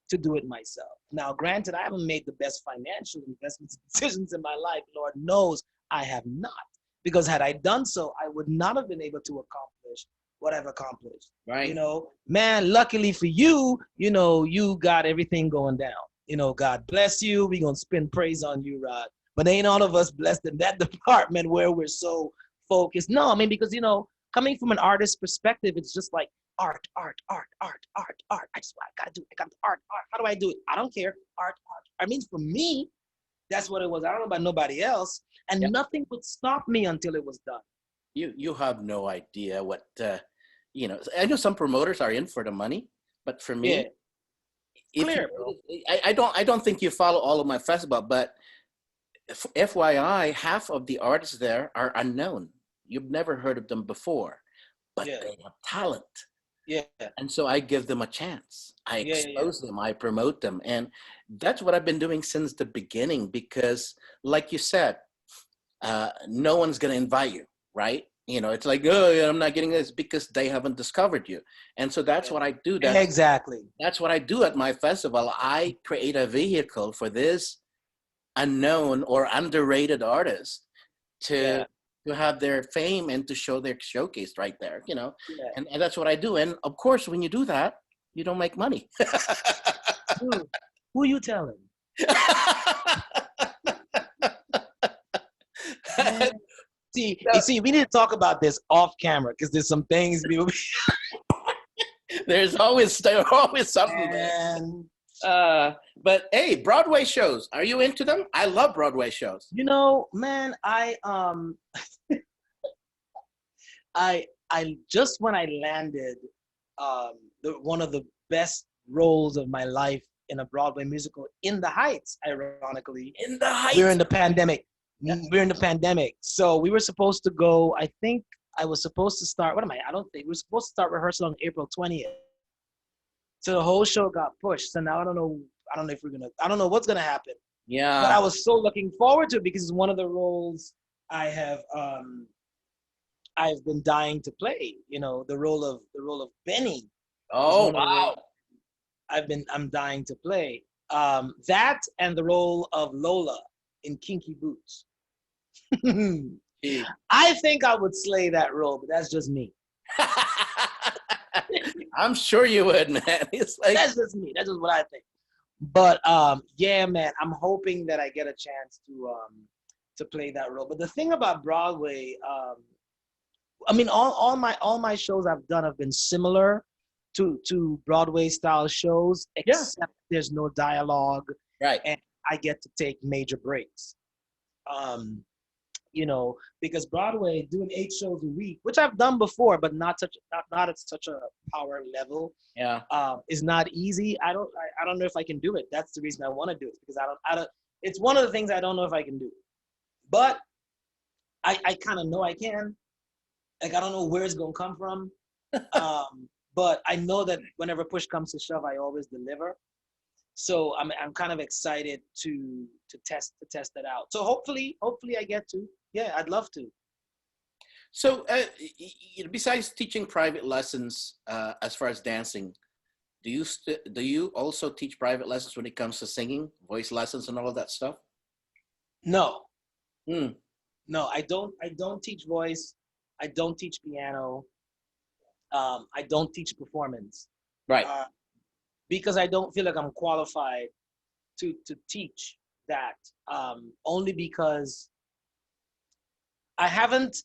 [SPEAKER 2] to do it myself. Now, granted, I haven't made the best financial investments decisions in my life. Lord knows I have not. Because had I done so, I would not have been able to accomplish what I've accomplished.
[SPEAKER 1] Right.
[SPEAKER 2] Man, luckily for you, you got everything going down. God bless you. We're going to spin praise on you, Rod. But ain't all of us blessed in that department where we're so focused. No, I mean, because, coming from an artist's perspective, it's just like art. I got to do it. I got art. How do I do it? I don't care. Art. I mean, for me, that's what it was. I don't know about nobody else. And nothing would stop me until it was done.
[SPEAKER 1] You have no idea what, I know some promoters are in for the money, but for me, I don't think you follow all of my festival, but FYI, half of the artists there are unknown. You've never heard of them before, but they have talent.
[SPEAKER 2] Yeah.
[SPEAKER 1] And so I give them a chance. I expose them, I promote them. And that's what I've been doing since the beginning, because like you said, no one's going to invite you, right? It's like, oh, I'm not getting this because they haven't discovered you. And so that's what I do.
[SPEAKER 2] Exactly.
[SPEAKER 1] That's what I do at my festival. I create a vehicle for this unknown or underrated artist to have their fame and to show their showcase right there, and that's what I do. And of course, when you do that, you don't make money.
[SPEAKER 2] Who you telling? See, we need to talk about this off camera because there's some things people.
[SPEAKER 1] There's always something. But hey, Broadway shows. Are you into them? I love Broadway shows.
[SPEAKER 2] Man, I just when I landed one of the best roles of my life in a Broadway musical, In the Heights, ironically.
[SPEAKER 1] In the Heights.
[SPEAKER 2] We're in the pandemic. We're in the pandemic. So we were supposed to go, I think I was supposed to start, we were supposed to start rehearsal on April 20th. So the whole show got pushed. So now I don't know I don't know what's gonna happen.
[SPEAKER 1] Yeah.
[SPEAKER 2] But I was so looking forward to it because it's one of the roles I've been dying to play, the role of Benny.
[SPEAKER 1] Oh, wow.
[SPEAKER 2] I'm dying to play. That and the role of Lola in Kinky Boots. I think I would slay that role, but that's just me.
[SPEAKER 1] I'm sure you would, man. It's like
[SPEAKER 2] That's just me. That's just what I think. But yeah, man, I'm hoping that I get a chance to play that role. But the thing about Broadway, I mean, all my shows I've done have been similar to Broadway style shows,
[SPEAKER 1] yeah,
[SPEAKER 2] except there's no dialogue
[SPEAKER 1] right.
[SPEAKER 2] and I get to take major breaks. Um, because Broadway doing 8 shows a week, which I've done before, but not at such a power level,
[SPEAKER 1] Yeah.
[SPEAKER 2] is not easy. I don't know if I can do it. That's the reason I want to do it, because I don't. It's one of the things I don't know if I can do, but I kind of know I can. Like, I don't know where it's gonna come from, but I know that whenever push comes to shove, I always deliver. So I'm kind of excited to test that out. So hopefully I get to. Yeah, I'd love to.
[SPEAKER 1] So, besides teaching private lessons, as far as dancing, do you also teach private lessons when it comes to singing, voice lessons, and all of that stuff?
[SPEAKER 2] No,
[SPEAKER 1] Hmm.
[SPEAKER 2] no, I don't. I don't teach voice. I don't teach piano. I don't teach performance.
[SPEAKER 1] Right.
[SPEAKER 2] Because I don't feel like I'm qualified to teach that. Only because I haven't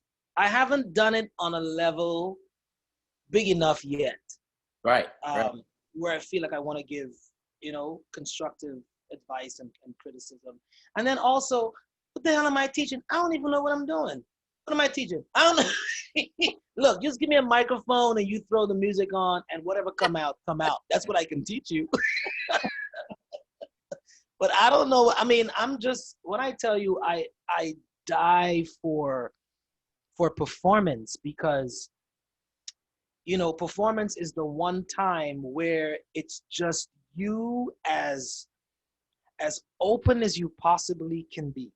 [SPEAKER 2] done it on a level big enough yet.
[SPEAKER 1] Right. Right.
[SPEAKER 2] Where I feel like I want to give, constructive advice and criticism. And then also, what the hell am I teaching? I don't even know what I'm doing. What am I teaching? I don't know. Look, just give me a microphone and you throw the music on, and whatever come out. That's what I can teach you. But I don't know. I mean, when I tell you I die for performance, because performance is the one time where it's just you as open as you possibly can be.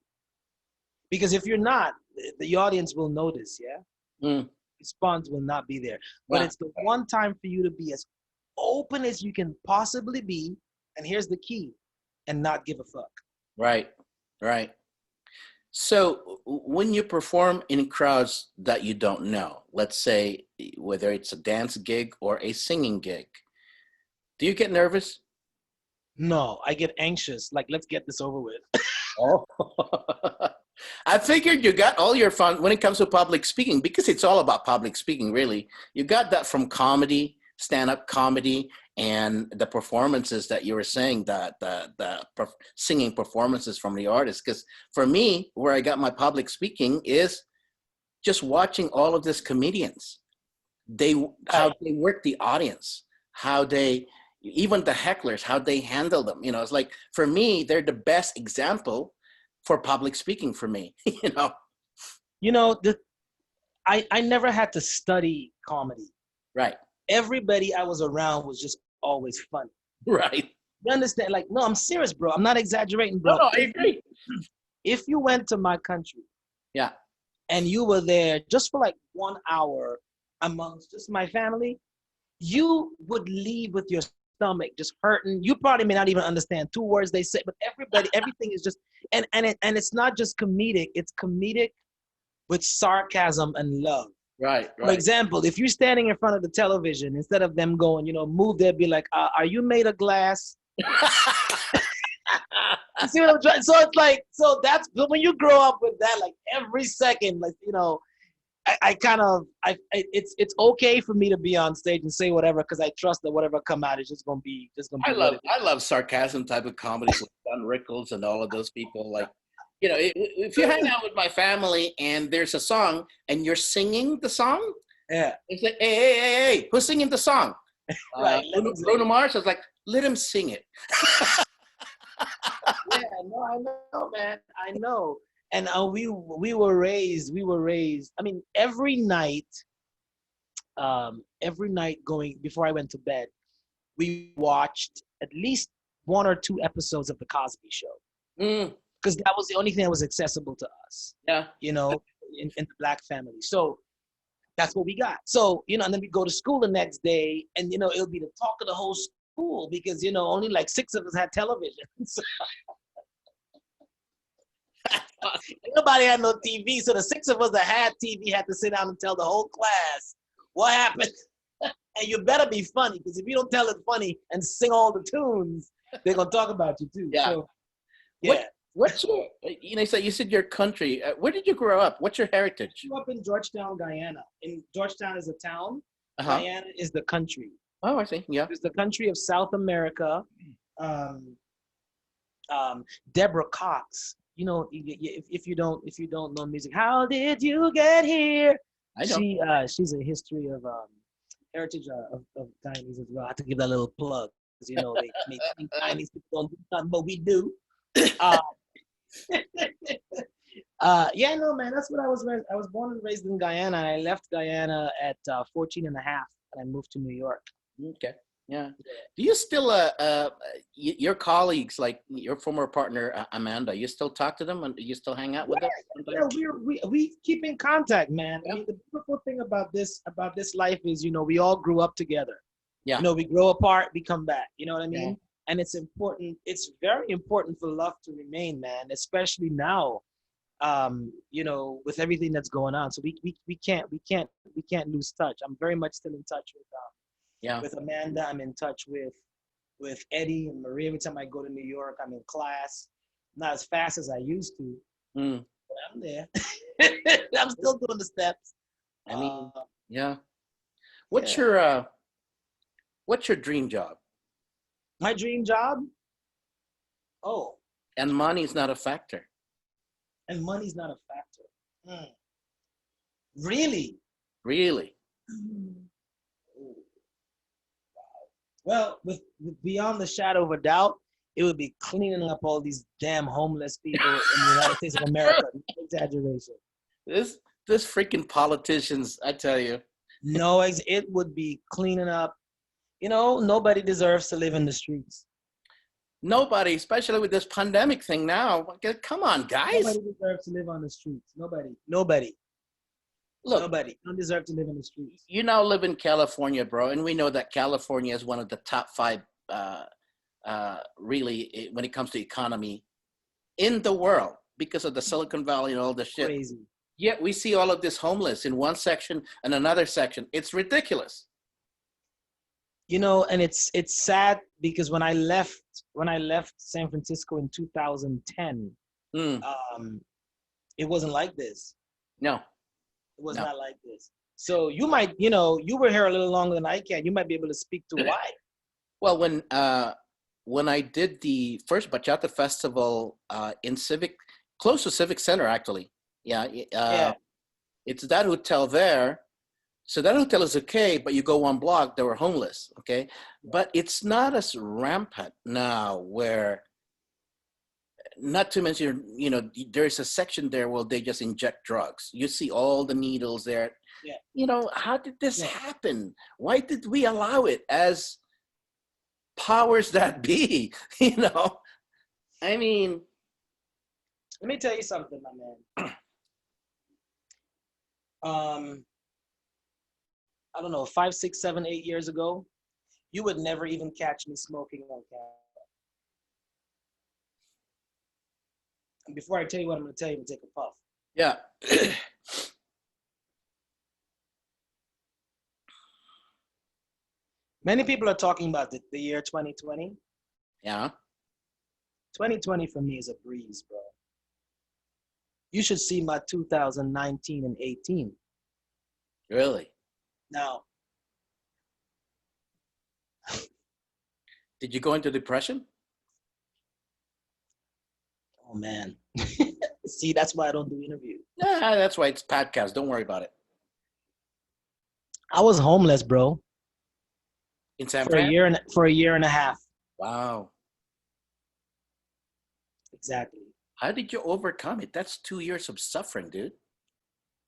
[SPEAKER 2] Because if you're not, the audience will notice, yeah?
[SPEAKER 1] Mm.
[SPEAKER 2] Response will not be there. But it's the one time for you to be as open as you can possibly be, and here's the key, and not give a fuck.
[SPEAKER 1] Right. Right. So when you perform in crowds that you don't know, let's say whether it's a dance gig or a singing gig, do you get nervous?
[SPEAKER 2] No, I get anxious. Like, let's get this over with.
[SPEAKER 1] Oh. I figured you got all your fun when it comes to public speaking, because it's all about public speaking, really. You got that from comedy, stand-up comedy, and the performances that you were saying, the singing performances from the artists. Because for me, where I got my public speaking is just watching all of these comedians. How they work the audience, even the hecklers, how they handle them. It's like, for me, they're the best example for public speaking for me.
[SPEAKER 2] I never had to study comedy.
[SPEAKER 1] Right.
[SPEAKER 2] Everybody I was around was just always funny.
[SPEAKER 1] Right.
[SPEAKER 2] You understand? Like, no, I'm serious, bro. I'm not exaggerating, bro.
[SPEAKER 1] No, I agree.
[SPEAKER 2] If you went to my country,
[SPEAKER 1] yeah,
[SPEAKER 2] and you were there just for like 1 hour amongst just my family, you would leave with your stomach just hurting. You probably may not even understand 2 words they say, but everything is just, and it's not just comedic. It's comedic with sarcasm and love.
[SPEAKER 1] Right.
[SPEAKER 2] For example, if you're standing in front of the television, instead of them going, move, they'd be like, are you made of glass? You see what I'm trying? So it's like, that's when you grow up with that, like every second, like, it's okay for me to be on stage and say whatever, because I trust that whatever come out is just gonna be.
[SPEAKER 1] I love sarcasm type of comedies with Don Rickles and all of those people. Like, if you hang out with my family and there's a song and you're singing the song,
[SPEAKER 2] yeah,
[SPEAKER 1] it's like, hey, who's singing the song?
[SPEAKER 2] Right.
[SPEAKER 1] Bruno Mars. I was like, let him sing it.
[SPEAKER 2] Yeah, no, I know, man. I know. And we were raised. I mean, every night going before I went to bed, we watched at least 1 or 2 episodes of The Cosby Show. Because that was the only thing that was accessible to us.
[SPEAKER 1] Yeah.
[SPEAKER 2] In the Black family. So that's what we got. So, and then we go to school the next day, and it'll be the talk of the whole school, because only like 6 of us had televisions. Nobody had no TV, so the 6 of us that had TV had to sit down and tell the whole class what happened. And you better be funny, because if you don't tell it funny and sing all the tunes, they're gonna talk about you too.
[SPEAKER 1] Yeah.
[SPEAKER 2] So, yeah.
[SPEAKER 1] What's your, so you said your country. Where did you grow up? What's your heritage?
[SPEAKER 2] I grew up in Georgetown, Guyana. And Georgetown is a town.
[SPEAKER 1] Uh-huh.
[SPEAKER 2] Guyana is the country.
[SPEAKER 1] Oh, I see. Yeah.
[SPEAKER 2] It's the country of South America. Deborah Cox. You know, if you don't know music, how did you get here?
[SPEAKER 1] I know.
[SPEAKER 2] She's a history of heritage of Guyanese as well. I have to give that little plug, because you know they think Guyanese people don't do something, but we do. Yeah, no, man, that's what I was raised. I was born and raised in Guyana, and I left Guyana at 14 and a half, and I moved to New York.
[SPEAKER 1] Okay. Yeah. Do you still, your colleagues, like your former partner, Amanda, you still talk to them and you still hang out with them?
[SPEAKER 2] Yeah, we keep in contact, man.
[SPEAKER 1] Yeah.
[SPEAKER 2] I mean, the beautiful thing about this life is, you know, we all grew up together.
[SPEAKER 1] Yeah.
[SPEAKER 2] You know, we grow apart, we come back. You know what I mean?
[SPEAKER 1] Yeah.
[SPEAKER 2] And it's important. It's very important for love to remain, man, especially now. You know, with everything that's going on. So we can't lose touch. I'm very much still in touch with Amanda. I'm in touch with Eddie and Marie. Every time I go to New York, I'm in class. Not as fast as I used to, but I'm there. I'm still doing the steps.
[SPEAKER 1] I mean, yeah. What's your dream job?
[SPEAKER 2] My dream job? Oh.
[SPEAKER 1] And money's not a factor.
[SPEAKER 2] And money's not a factor. Really?
[SPEAKER 1] Really?
[SPEAKER 2] Well, with beyond the shadow of a doubt, it would be cleaning up all these damn homeless people in the United States of America. No exaggeration.
[SPEAKER 1] This freaking politicians, I tell you.
[SPEAKER 2] No, it would be cleaning up. You know, nobody deserves to live in the streets.
[SPEAKER 1] Nobody, especially with this pandemic thing now. Come on, guys.
[SPEAKER 2] Nobody deserves to live on the streets. Nobody.
[SPEAKER 1] Look,
[SPEAKER 2] nobody don't deserve to live in the streets.
[SPEAKER 1] You now live in California, bro, and we know that California is one of the top 5, really, when it comes to economy in the world because of the Silicon Valley and all the shit.
[SPEAKER 2] Crazy.
[SPEAKER 1] Yet we see all of this homeless in one section and another section. It's ridiculous.
[SPEAKER 2] You know, and it's sad because when I left San Francisco in 2010, it wasn't like this.
[SPEAKER 1] No.
[SPEAKER 2] It was not like this. So you might, you know, you were here a little longer than I can. You might be able to speak to why. Well,
[SPEAKER 1] when I did the first Bachata Festival in close to Civic Center, actually. It's that hotel there. So that hotel is okay, but you go one block, there were homeless, okay? But it's not as rampant now where, not to mention, you know, there's a section there where they just inject drugs. You see all the needles there.
[SPEAKER 2] Yeah.
[SPEAKER 1] You know, how did this happen? Why did we allow it as powers that be? You know, I mean.
[SPEAKER 2] Let me tell you something, my man. I don't know, 5, 6, 7, 8 years ago, you would never even catch me smoking on camera. And before I tell you what I'm going to tell you, take a puff.
[SPEAKER 1] Yeah.
[SPEAKER 2] Many people are talking about the year 2020.
[SPEAKER 1] Yeah.
[SPEAKER 2] 2020 for me is a breeze, bro. You should see my 2019 and 18.
[SPEAKER 1] Really?
[SPEAKER 2] Now,
[SPEAKER 1] did you go into depression?
[SPEAKER 2] Oh man. See, that's why I don't do interviews.
[SPEAKER 1] Nah, that's why it's podcast. Don't worry about it.
[SPEAKER 2] I was homeless, bro.
[SPEAKER 1] In San Fran?
[SPEAKER 2] For a year and a half.
[SPEAKER 1] Wow.
[SPEAKER 2] Exactly.
[SPEAKER 1] How did you overcome it? That's 2 years of suffering, dude.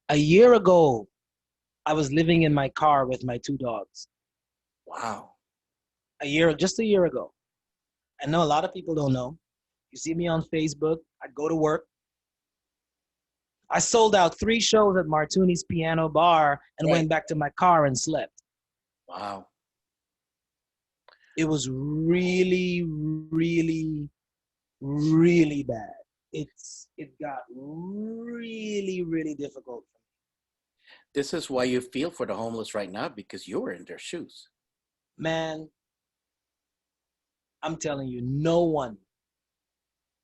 [SPEAKER 2] A year ago, I was living in my car with my 2 dogs.
[SPEAKER 1] Wow.
[SPEAKER 2] Just a year ago. I know a lot of people don't know. You see me on Facebook. I go to work. I sold out 3 shows at Martuni's Piano Bar and went back to my car and slept.
[SPEAKER 1] Wow.
[SPEAKER 2] It was really, really, really bad. It got really, really difficult.
[SPEAKER 1] this is why you feel for the homeless right now, because you were in their shoes.
[SPEAKER 2] Man, I'm telling you, no one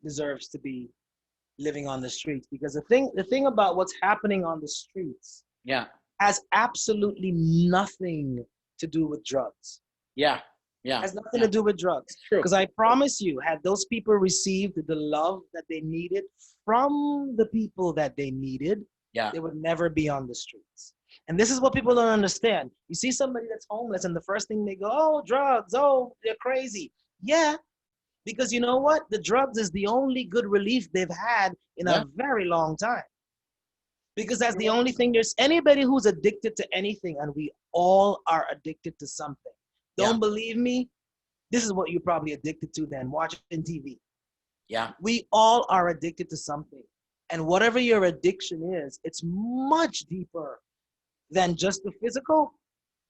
[SPEAKER 2] deserves to be living on the streets, because the thing about what's happening on the streets
[SPEAKER 1] Yeah.
[SPEAKER 2] has absolutely nothing to do with drugs.
[SPEAKER 1] Yeah. Yeah.
[SPEAKER 2] Has nothing to do with drugs.
[SPEAKER 1] True.
[SPEAKER 2] Because I promise you, had those people received the love that they needed from the people that they needed,
[SPEAKER 1] Yeah.
[SPEAKER 2] they would never be on the streets. And this is what people don't understand. You see somebody that's homeless, and the first thing they go, oh, drugs, oh, they're crazy. Yeah, because you know what? The drugs is the only good relief they've had in a very long time. Because that's the only thing. There's anybody who's addicted to anything, and we all are addicted to something. Don't believe me? This is what you're probably addicted to then, watching TV.
[SPEAKER 1] Yeah.
[SPEAKER 2] We all are addicted to something. And whatever your addiction is, it's much deeper than just the physical.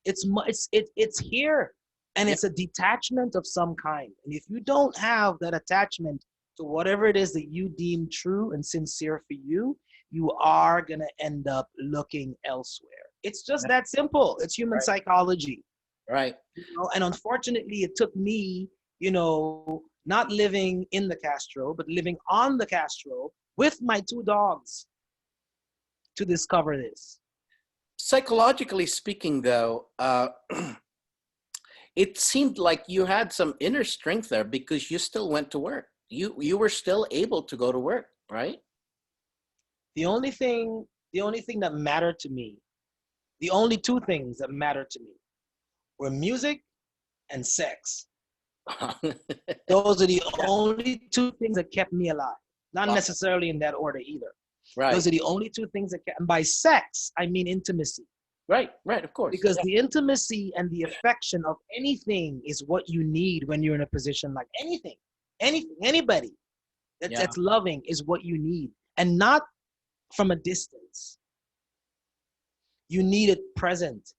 [SPEAKER 2] It's here. And it's a detachment of some kind. And if you don't have that attachment to whatever it is that you deem true and sincere for you, you are going to end up looking elsewhere. It's just that simple. It's human psychology.
[SPEAKER 1] Right.
[SPEAKER 2] You know, and unfortunately, it took me, you know, not living in the Castro, but living on the Castro with my 2 dogs to discover this.
[SPEAKER 1] Psychologically speaking, though, it seemed like you had some inner strength there, because you still went to work. You were still able to go to work, right?
[SPEAKER 2] The only thing that mattered to me, the only 2 things that mattered to me were music and sex. Those are the only 2 things that kept me alive. Not necessarily in that order either.
[SPEAKER 1] Right.
[SPEAKER 2] Those are the only 2 things that kept, and by sex, I mean intimacy.
[SPEAKER 1] Right, of course.
[SPEAKER 2] Because the intimacy and the affection of anything is what you need when you're in a position like anything, anybody that's loving is what you need. And not from a distance. You need it present.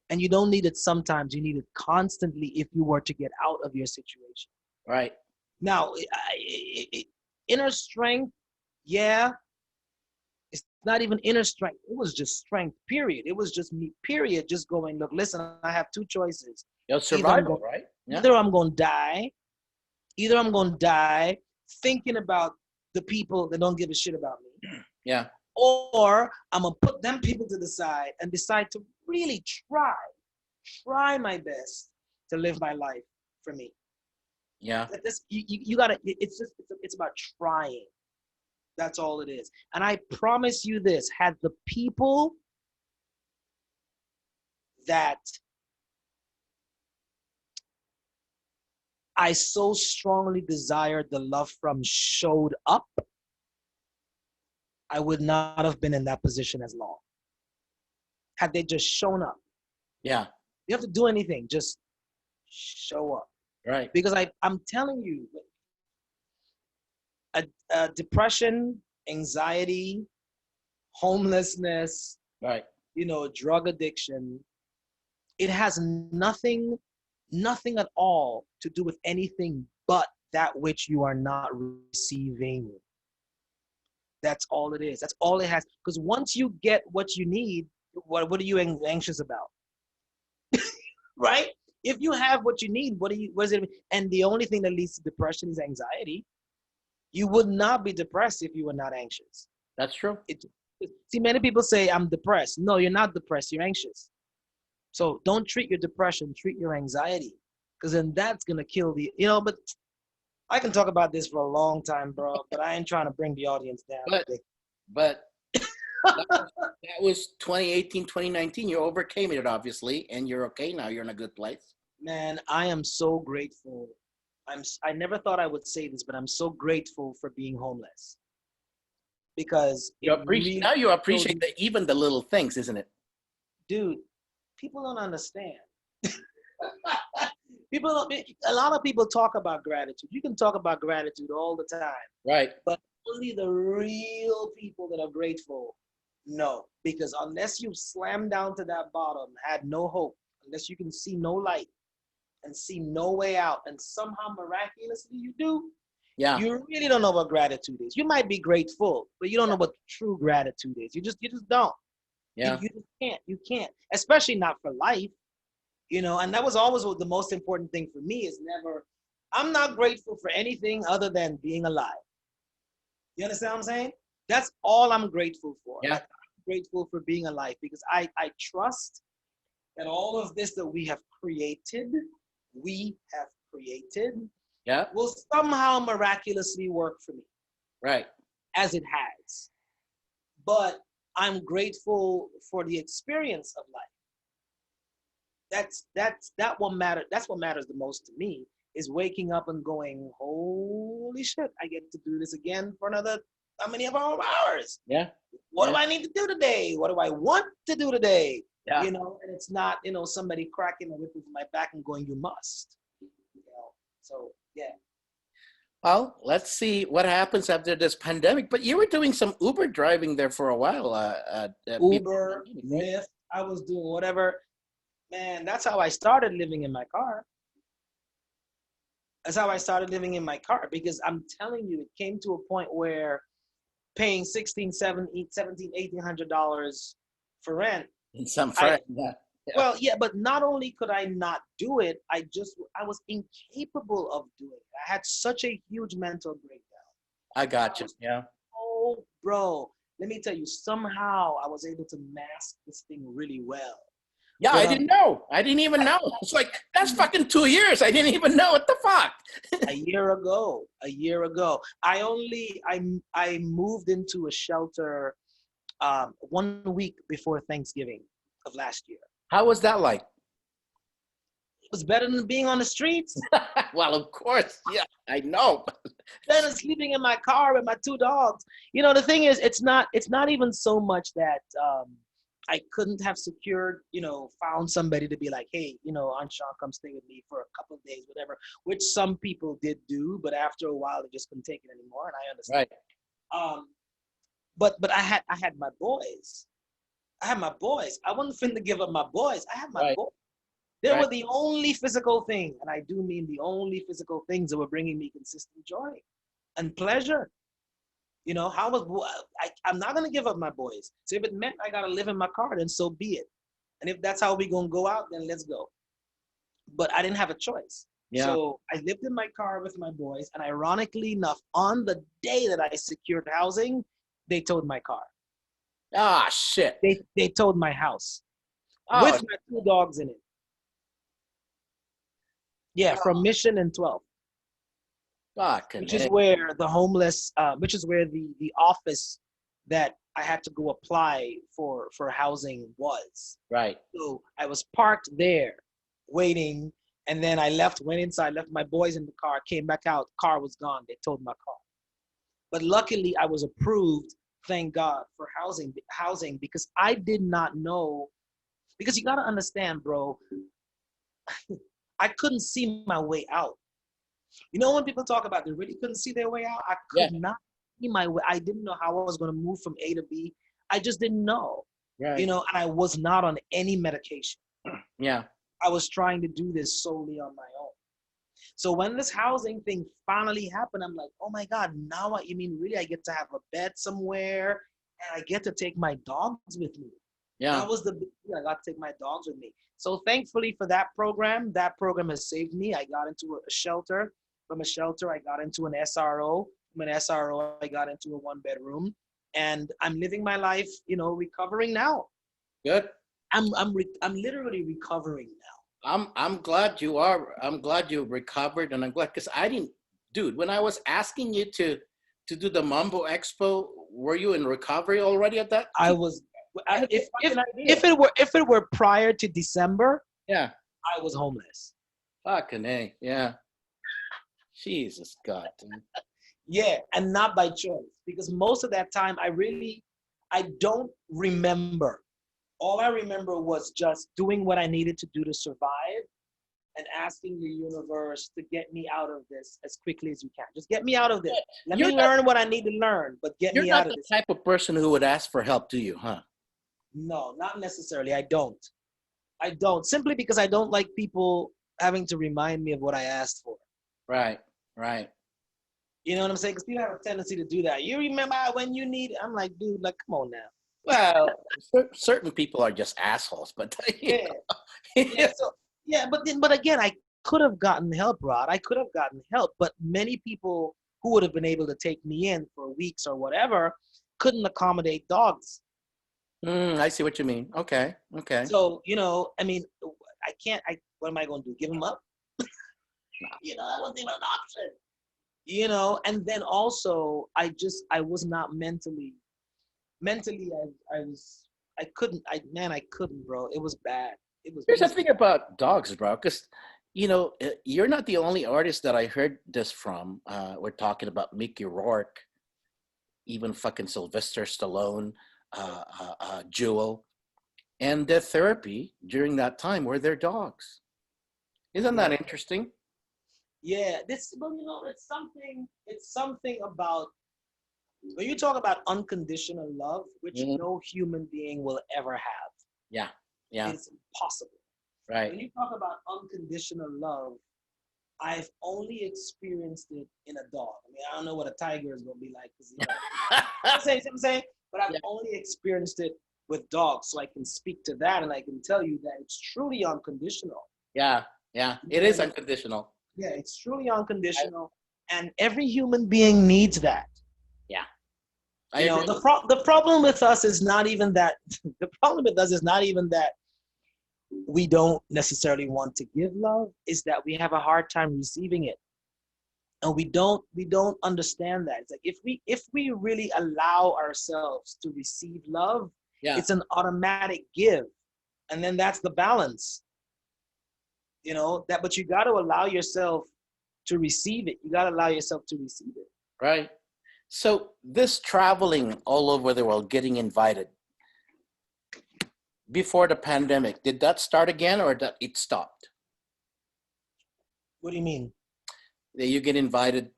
[SPEAKER 2] And you don't need it sometimes. You need it constantly if you were to get out of your situation.
[SPEAKER 1] Right.
[SPEAKER 2] Now, inner strength, it's not even inner strength. It was just strength, period. It was just me, period. Just going, look, listen, I have 2 choices.
[SPEAKER 1] Survival, right? Yeah.
[SPEAKER 2] Either I'm going to die thinking about the people that don't give a shit about me.
[SPEAKER 1] Yeah.
[SPEAKER 2] Or I'm going to put them people to the side and decide to really try my best to live my life for me.
[SPEAKER 1] Yeah.
[SPEAKER 2] You gotta, it's about trying. That's all it is. And I promise you this, had the people that I so strongly desired the love from showed up, I would not have been in that position as long. Had they just shown up.
[SPEAKER 1] Yeah.
[SPEAKER 2] You have to do anything, just show up.
[SPEAKER 1] Right.
[SPEAKER 2] Because I'm telling you, depression, anxiety, homelessness,
[SPEAKER 1] right,
[SPEAKER 2] you know, drug addiction, it has nothing at all to do with anything but that which you are not receiving. That's all it is. That's all it has. Because once you get what you need, what are you anxious about? Right? If you have what you need, what is it? And the only thing that leads to depression is anxiety. You would not be depressed if you were not anxious.
[SPEAKER 1] That's true.
[SPEAKER 2] See, many people say, I'm depressed. No, you're not depressed. You're anxious. So don't treat your depression, treat your anxiety. Because then that's going to kill but I can talk about this for a long time, bro, but I ain't trying to bring the audience down.
[SPEAKER 1] But that was 2018, 2019. You overcame it, obviously, and you're okay now. You're in a good place.
[SPEAKER 2] Man, I am so grateful. I never thought I would say this, but I'm so grateful for being homeless. Because
[SPEAKER 1] now you appreciate even the little things, isn't it?
[SPEAKER 2] Dude, people don't understand. A lot of people talk about gratitude. You can talk about gratitude all the time.
[SPEAKER 1] Right.
[SPEAKER 2] But only the real people that are grateful know. Because unless you slam down to that bottom, had no hope, unless you can see no light and see no way out, and somehow miraculously you do, you really don't know what gratitude is. You might be grateful, but you don't know what true gratitude is. You just don't.
[SPEAKER 1] Yeah.
[SPEAKER 2] You just can't. You can't, especially not for life. You know, and that was always what the most important thing for me is never. I'm not grateful for anything other than being alive. You understand what I'm saying? That's all I'm grateful for.
[SPEAKER 1] Yeah.
[SPEAKER 2] Like, I'm grateful for being alive because I trust that all of this that we have created,
[SPEAKER 1] Yeah.
[SPEAKER 2] will somehow miraculously work for me,
[SPEAKER 1] Right.
[SPEAKER 2] as it has. But I'm grateful for the experience of life. That what matter. That's what matters the most to me is waking up and going, holy shit, I get to do this again for another how many of our hours?
[SPEAKER 1] Yeah.
[SPEAKER 2] What
[SPEAKER 1] Yeah.
[SPEAKER 2] do I need to do today? What do I want to do today?
[SPEAKER 1] Yeah.
[SPEAKER 2] You know, and it's not, you know, somebody cracking a whip over my back and going, you must. You know, so yeah.
[SPEAKER 1] Well, let's see what happens after this pandemic. But you were doing some Uber driving there for a while.
[SPEAKER 2] Uber,
[SPEAKER 1] Right?
[SPEAKER 2] Lyft, I was doing whatever. Man, that's how I started living in my car. That's how I started living in my car because I'm telling you, it came to a point where paying $16, $17, $1,800 for rent.
[SPEAKER 1] In some
[SPEAKER 2] I
[SPEAKER 1] friend. Yeah. Yeah.
[SPEAKER 2] Well, yeah, but not only could I not do it, I was incapable of doing it. I had such a huge mental breakdown.
[SPEAKER 1] I got you. Yeah.
[SPEAKER 2] Oh, bro, let me tell you, somehow I was able to mask this thing really well.
[SPEAKER 1] Yeah,
[SPEAKER 2] But
[SPEAKER 1] I didn't know. I didn't even know. It's like, that's fucking 2 years. I didn't even know. What the fuck?
[SPEAKER 2] a year ago, I moved into a shelter 1 week before Thanksgiving of last year.
[SPEAKER 1] How was that like?
[SPEAKER 2] It was better than being on the streets.
[SPEAKER 1] Well, of course. Yeah, I know.
[SPEAKER 2] Better than sleeping in my car with my 2 dogs. You know, the thing is, it's not even so much that I couldn't have secured, you know, found somebody to be like, hey, you know, OnSean, come stay with me for a couple of days, whatever, which some people did do, but after a while, they just couldn't take it anymore, and I understand.
[SPEAKER 1] Right.
[SPEAKER 2] But I had my boys. I wasn't finna give up my boys. I had my
[SPEAKER 1] Right.
[SPEAKER 2] boys. They
[SPEAKER 1] Right.
[SPEAKER 2] were the only physical thing, and I do mean the only physical things that were bringing me consistent joy and pleasure. You know, I'm not gonna give up my boys. So if it meant I gotta live in my car, then so be it. And if that's how we gonna go out, then let's go. But I didn't have a choice.
[SPEAKER 1] Yeah.
[SPEAKER 2] So I lived in my car with my boys, and ironically enough, on the day that I secured housing, they towed my car.
[SPEAKER 1] Ah, shit.
[SPEAKER 2] They towed my house
[SPEAKER 1] Oh,
[SPEAKER 2] with my 2 dogs in it. Yeah, from Mission and 12.
[SPEAKER 1] fucking
[SPEAKER 2] Which is
[SPEAKER 1] A.
[SPEAKER 2] where the homeless, which is where the office that I had to go apply for housing was.
[SPEAKER 1] Right.
[SPEAKER 2] So I was parked there, waiting, and then I went inside, left my boys in the car, came back out, car was gone. They towed my car. But luckily, I was approved, thank God, for housing because I did not know. Because you gotta understand, bro, I couldn't see my way out. You know, when people talk about they really couldn't see their way out, I could not see my way. I didn't know how I was going to move from A to B. I just didn't know.
[SPEAKER 1] Right.
[SPEAKER 2] You know, and I was not on any medication.
[SPEAKER 1] Yeah.
[SPEAKER 2] I was trying to do this solely on my own. So when this housing thing finally happened, I'm like, oh my God, now you mean really I get to have a bed somewhere and I get to take my dogs with me.
[SPEAKER 1] Yeah.
[SPEAKER 2] That was the big deal. I got to take my dogs with me. So thankfully for that program has saved me. I got into a shelter. From a shelter, I got into an SRO. From an SRO, I got into a 1-bedroom. And I'm living my life, you know, recovering now.
[SPEAKER 1] Good.
[SPEAKER 2] I'm literally recovering now.
[SPEAKER 1] I'm glad you are. I'm glad you recovered, and I'm glad because I didn't, dude. When I was asking you to do the Mambo Expo, were you in recovery already at that?
[SPEAKER 2] I was. If it were prior to December,
[SPEAKER 1] yeah,
[SPEAKER 2] I was homeless.
[SPEAKER 1] Fucking A. Yeah. Jesus God.
[SPEAKER 2] Yeah, and not by choice because most of that time I don't remember. All I remember was just doing what I needed to do to survive and asking the universe to get me out of this as quickly as you can. Just get me out of this. Let me learn what I need to learn, but get me out of this.
[SPEAKER 1] You're not the type of person who would ask for help, do you, huh?
[SPEAKER 2] No, not necessarily. I don't. Simply because I don't like people having to remind me of what I asked for.
[SPEAKER 1] Right, right.
[SPEAKER 2] You know what I'm saying? Because people have a tendency to do that. You remember when you need it? I'm like, dude, like, come on now.
[SPEAKER 1] Well, certain people are just assholes, but
[SPEAKER 2] Yeah, yeah. So yeah, but again, I could have gotten help, Rod. I could have gotten help, but many people who would have been able to take me in for weeks or whatever couldn't accommodate dogs.
[SPEAKER 1] I see what you mean. Okay, okay.
[SPEAKER 2] So I mean, I can't. What am I going to do? Give them up? That wasn't even an option. And then also, I was not mentally, I couldn't, I couldn't, bro. It was bad. It
[SPEAKER 1] Here's the
[SPEAKER 2] was
[SPEAKER 1] thing about dogs, bro, because you're not the only artist that I heard this from. We're talking about Mickey Rourke, even fucking Sylvester Stallone, Jewel, and their therapy during that time were their dogs. Isn't that interesting?
[SPEAKER 2] Yeah, well, it's something about when you talk about unconditional love, which
[SPEAKER 1] Mhm.
[SPEAKER 2] no human being will ever have.
[SPEAKER 1] Yeah, yeah,
[SPEAKER 2] It's impossible.
[SPEAKER 1] right.
[SPEAKER 2] When you talk about unconditional love, I've only experienced it in a dog. I mean, I don't know what a tiger is gonna be like, because see what I'm saying? But I've
[SPEAKER 1] Yeah,
[SPEAKER 2] only experienced it with dogs, so I can speak to that, and I can tell you that it's truly unconditional.
[SPEAKER 1] yeah, yeah. It is unconditional.
[SPEAKER 2] Yeah, it's truly unconditional, and every human being needs that.
[SPEAKER 1] Yeah, I agree.
[SPEAKER 2] The problem with us is not even that. The problem with us is not even that we don't necessarily want to give love. Is that we have a hard time receiving it, and we don't understand that. It's like if we really allow ourselves to receive love,
[SPEAKER 1] Yeah,
[SPEAKER 2] it's an automatic give, and then that's the balance. But you got to allow yourself to receive it. You got to allow yourself to receive it.
[SPEAKER 1] right. So this traveling all over the world, getting invited before the pandemic, did that start again or that it stopped?
[SPEAKER 2] What do you mean?
[SPEAKER 1] That you get invited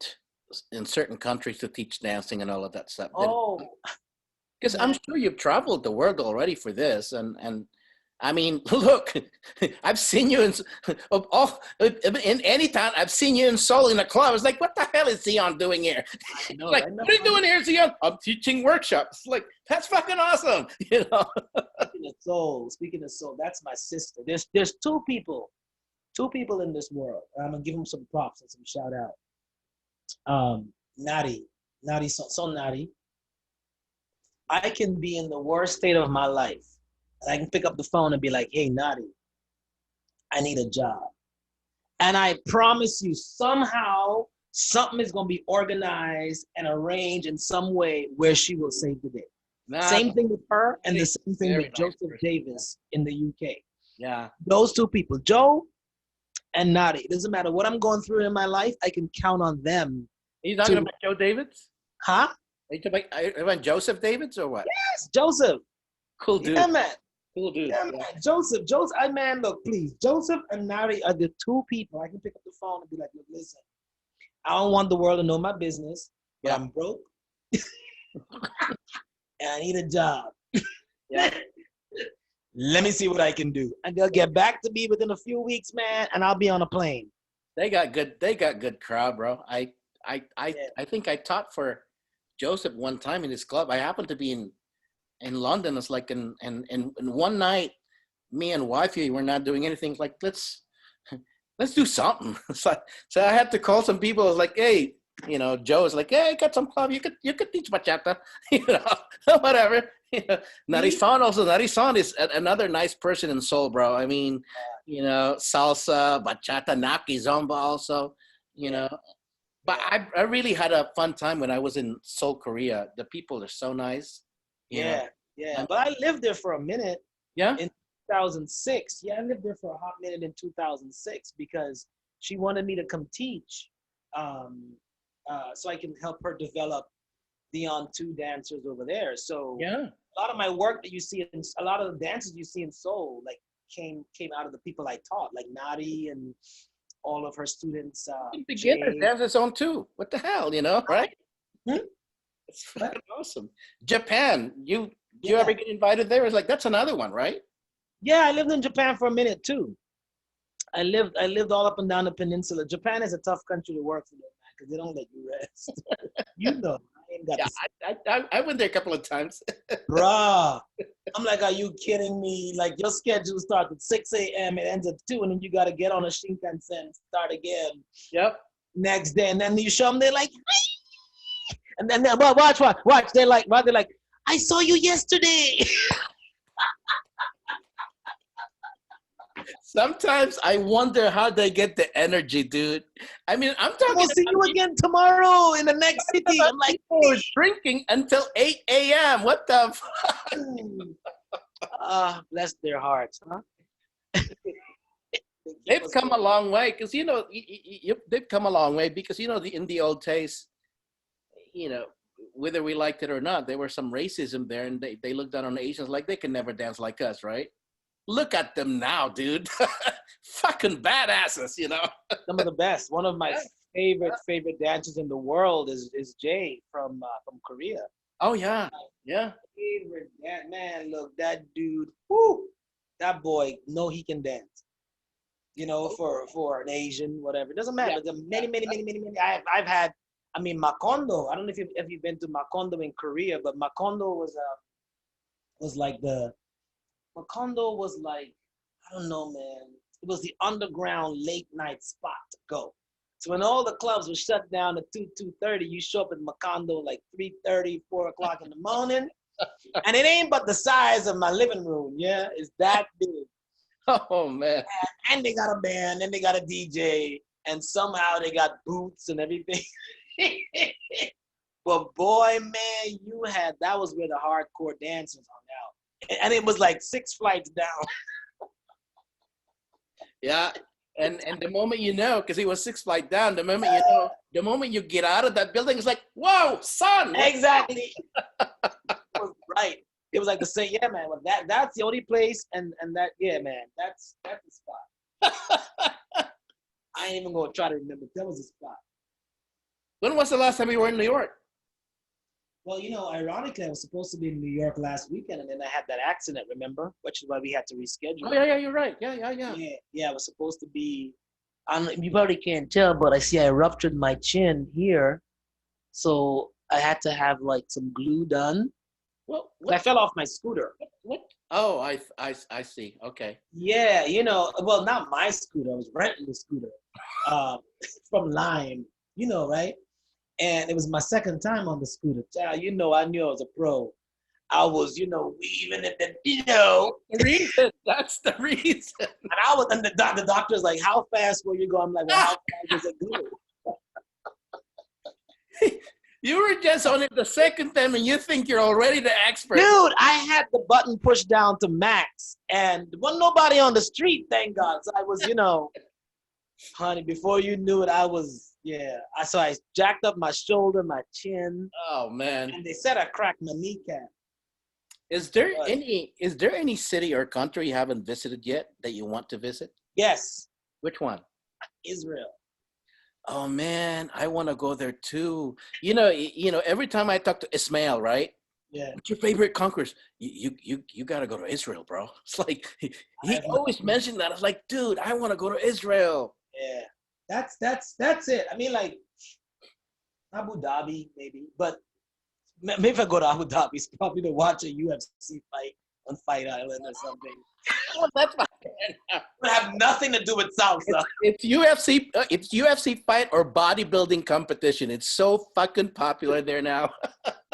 [SPEAKER 1] in certain countries to teach dancing and all of that stuff.
[SPEAKER 2] Oh,
[SPEAKER 1] Because I'm
[SPEAKER 2] man.
[SPEAKER 1] sure you've traveled the world already for this, and I mean, look, I've seen you in any town. I've seen you in Seoul in a club. It's like, what the hell is Seaon doing here?
[SPEAKER 2] I know,
[SPEAKER 1] Like,
[SPEAKER 2] right?
[SPEAKER 1] what are you doing here, Seaon? I'm teaching workshops. Like, that's fucking awesome,
[SPEAKER 2] Speaking of soul, that's my sister. There's two people in this world. I'm gonna give them some props and some shout out. Nari, so Nari. I can be in the worst state of my life, and I can pick up the phone and be like, "Hey, Nari, I need a job," and I promise you, somehow something is gonna be organized and arranged in some way where she will save the day.
[SPEAKER 1] Nah,
[SPEAKER 2] Same thing with her, and the same thing
[SPEAKER 1] very
[SPEAKER 2] with
[SPEAKER 1] nice
[SPEAKER 2] Joseph
[SPEAKER 1] person.
[SPEAKER 2] Davis in the UK.
[SPEAKER 1] Yeah.
[SPEAKER 2] Those two people, Joe and Nadi. It doesn't matter what I'm going through in my life, I can count on them
[SPEAKER 1] Are you talking
[SPEAKER 2] to,
[SPEAKER 1] about Joe Davids?
[SPEAKER 2] huh?
[SPEAKER 1] Are you talking about Joseph Davids or what?
[SPEAKER 2] Yes, Joseph.
[SPEAKER 1] Cool dude.
[SPEAKER 2] Yeah, man.
[SPEAKER 1] Cool dude.
[SPEAKER 2] Yeah, man. Joseph. Man, look, please. Joseph and Nadi are the two people I can pick up the phone and be like, look, listen, I don't want the world to know my business, but
[SPEAKER 1] Yeah.
[SPEAKER 2] I'm broke and I need a job.
[SPEAKER 1] Yeah.
[SPEAKER 2] Let me see what I can do. And they'll get back to me within a few weeks, man, and I'll be on a plane.
[SPEAKER 1] They got good crowd, bro. I
[SPEAKER 2] Yeah.
[SPEAKER 1] think I taught for Joseph one time in his club. I happened to be in London. It's like in one night, me and wifey were not doing anything. Like let's do something. So I had to call some people. I was like, hey, Joe is like, hey, I got some club. You could teach bachata, whatever. Narison is another nice person in Seoul, bro. I mean, salsa, bachata, naki, zomba also, But I really had a fun time when I was in Seoul, Korea. The people are so nice.
[SPEAKER 2] Yeah. But I lived there for a minute
[SPEAKER 1] Yeah.
[SPEAKER 2] in 2006. Yeah, I lived there for a hot minute in 2006 because she wanted me to come teach, so I can help her develop the On2 dancers over there. So
[SPEAKER 1] Yeah.
[SPEAKER 2] a lot of my work that you see in a lot of the dances you see in Seoul, like came out of the people I taught, like Nadi and all of her students.
[SPEAKER 1] Beginners
[SPEAKER 2] Jay.
[SPEAKER 1] have his own too. What the hell, right?
[SPEAKER 2] Hmm?
[SPEAKER 1] It's fucking awesome. Japan, you
[SPEAKER 2] Yeah.
[SPEAKER 1] ever get invited there? It's like that's another one, right?
[SPEAKER 2] Yeah, I lived in Japan for a minute too. I lived all up and down the peninsula. Japan is a tough country to work for, man, because they don't let you rest. Right? ain't got
[SPEAKER 1] Yeah,
[SPEAKER 2] this.
[SPEAKER 1] I went there a couple of times.
[SPEAKER 2] Bruh. I'm like, are you kidding me? Like your schedule starts at 6 a.m. It ends at 2, and then you gotta get on a Shinkansen and start again
[SPEAKER 1] Yep.
[SPEAKER 2] next day. And then you show them, they're like, and then watch. They're like, I saw you yesterday.
[SPEAKER 1] Sometimes I wonder how they get the energy, dude. I mean, I'm talking
[SPEAKER 2] We'll see you again tomorrow in the next city. I'm like,
[SPEAKER 1] people were drinking until 8 a.m. What the?
[SPEAKER 2] bless their hearts, huh?
[SPEAKER 1] They've come a long way because they've come a long way because in the old days, whether we liked it or not, there was some racism there, and they looked down on the Asians like they can never dance like us, right? Look at them now, dude. Fucking badasses,
[SPEAKER 2] Some of the best. One of my favorite dancers in the world is Jay from Korea.
[SPEAKER 1] Oh yeah, yeah.
[SPEAKER 2] Favorite man, look, that dude, whoo, that boy, he can dance. For an Asian, whatever, it doesn't matter. Yeah. There's many. I've had. I mean, Makondo. I don't know if you've been to Makondo in Korea, but Makondo was like I don't know, man. It was the underground late night spot to go. So when all the clubs were shut down at 2:30, you show up at Makondo like 3:30, 4 o'clock in the morning, and it ain't but the size of my living room. Yeah, it's that big.
[SPEAKER 1] Oh man!
[SPEAKER 2] And they got a band, and they got a DJ, and somehow they got boots and everything. But boy, man, that was where the hardcore dancers hung out, and it was like 6 flights down.
[SPEAKER 1] Yeah, and the moment because he was 6 flights down, the moment you get out of that building, it's like, whoa, son.
[SPEAKER 2] Exactly. Was right. It was like to say, yeah, man. Well, that's the only place, and that, yeah, man. That's the spot. I ain't even gonna try to remember. That was the spot.
[SPEAKER 1] When was the last time you were in New York?
[SPEAKER 2] Well, ironically, I was supposed to be in New York last weekend, and then I had that accident, remember? Which is why we had to reschedule.
[SPEAKER 1] Oh, yeah, you're right. Yeah.
[SPEAKER 2] Yeah, I was supposed to be, you probably can't tell, but I see I ruptured my chin here. So I had to have, like, some glue done. Well, I fell off my scooter.
[SPEAKER 1] What? Oh, I see. Okay.
[SPEAKER 2] Yeah, well, not my scooter. I was renting the scooter from Lime, right? And it was my second time on the scooter. Child, I knew I was a pro. I was, weaving it,
[SPEAKER 1] The reason. That's the reason.
[SPEAKER 2] And the doctor's like, how fast will you go? I'm like, well, how fast does it go?
[SPEAKER 1] You were just on it the second time, and you think you're already the expert.
[SPEAKER 2] Dude, I had the button pushed down to max, and there wasn't nobody on the street, thank God. So I was, honey, before you knew it, I was, yeah. So I jacked up my shoulder, my chin.
[SPEAKER 1] Oh, man.
[SPEAKER 2] And they said I cracked my kneecap.
[SPEAKER 1] Is there any city or country you haven't visited yet that you want to visit?
[SPEAKER 2] Yes.
[SPEAKER 1] Which one?
[SPEAKER 2] Israel.
[SPEAKER 1] Oh man, I want to go there too. Every time I talk to Ismail, right?
[SPEAKER 2] Yeah.
[SPEAKER 1] What's your favorite conquerors? You got to go to Israel, bro. It's like he always mentioned that. I was like, dude, I want to go to Israel.
[SPEAKER 2] Yeah. That's it. I mean, like Abu Dhabi, maybe, but maybe if I go to Abu Dhabi, it's probably to watch a UFC fight on Fight Island or something.
[SPEAKER 1] Well, that's fine.
[SPEAKER 2] It would have nothing to do with salsa.
[SPEAKER 1] It's UFC fight or bodybuilding competition. It's so fucking popular there now.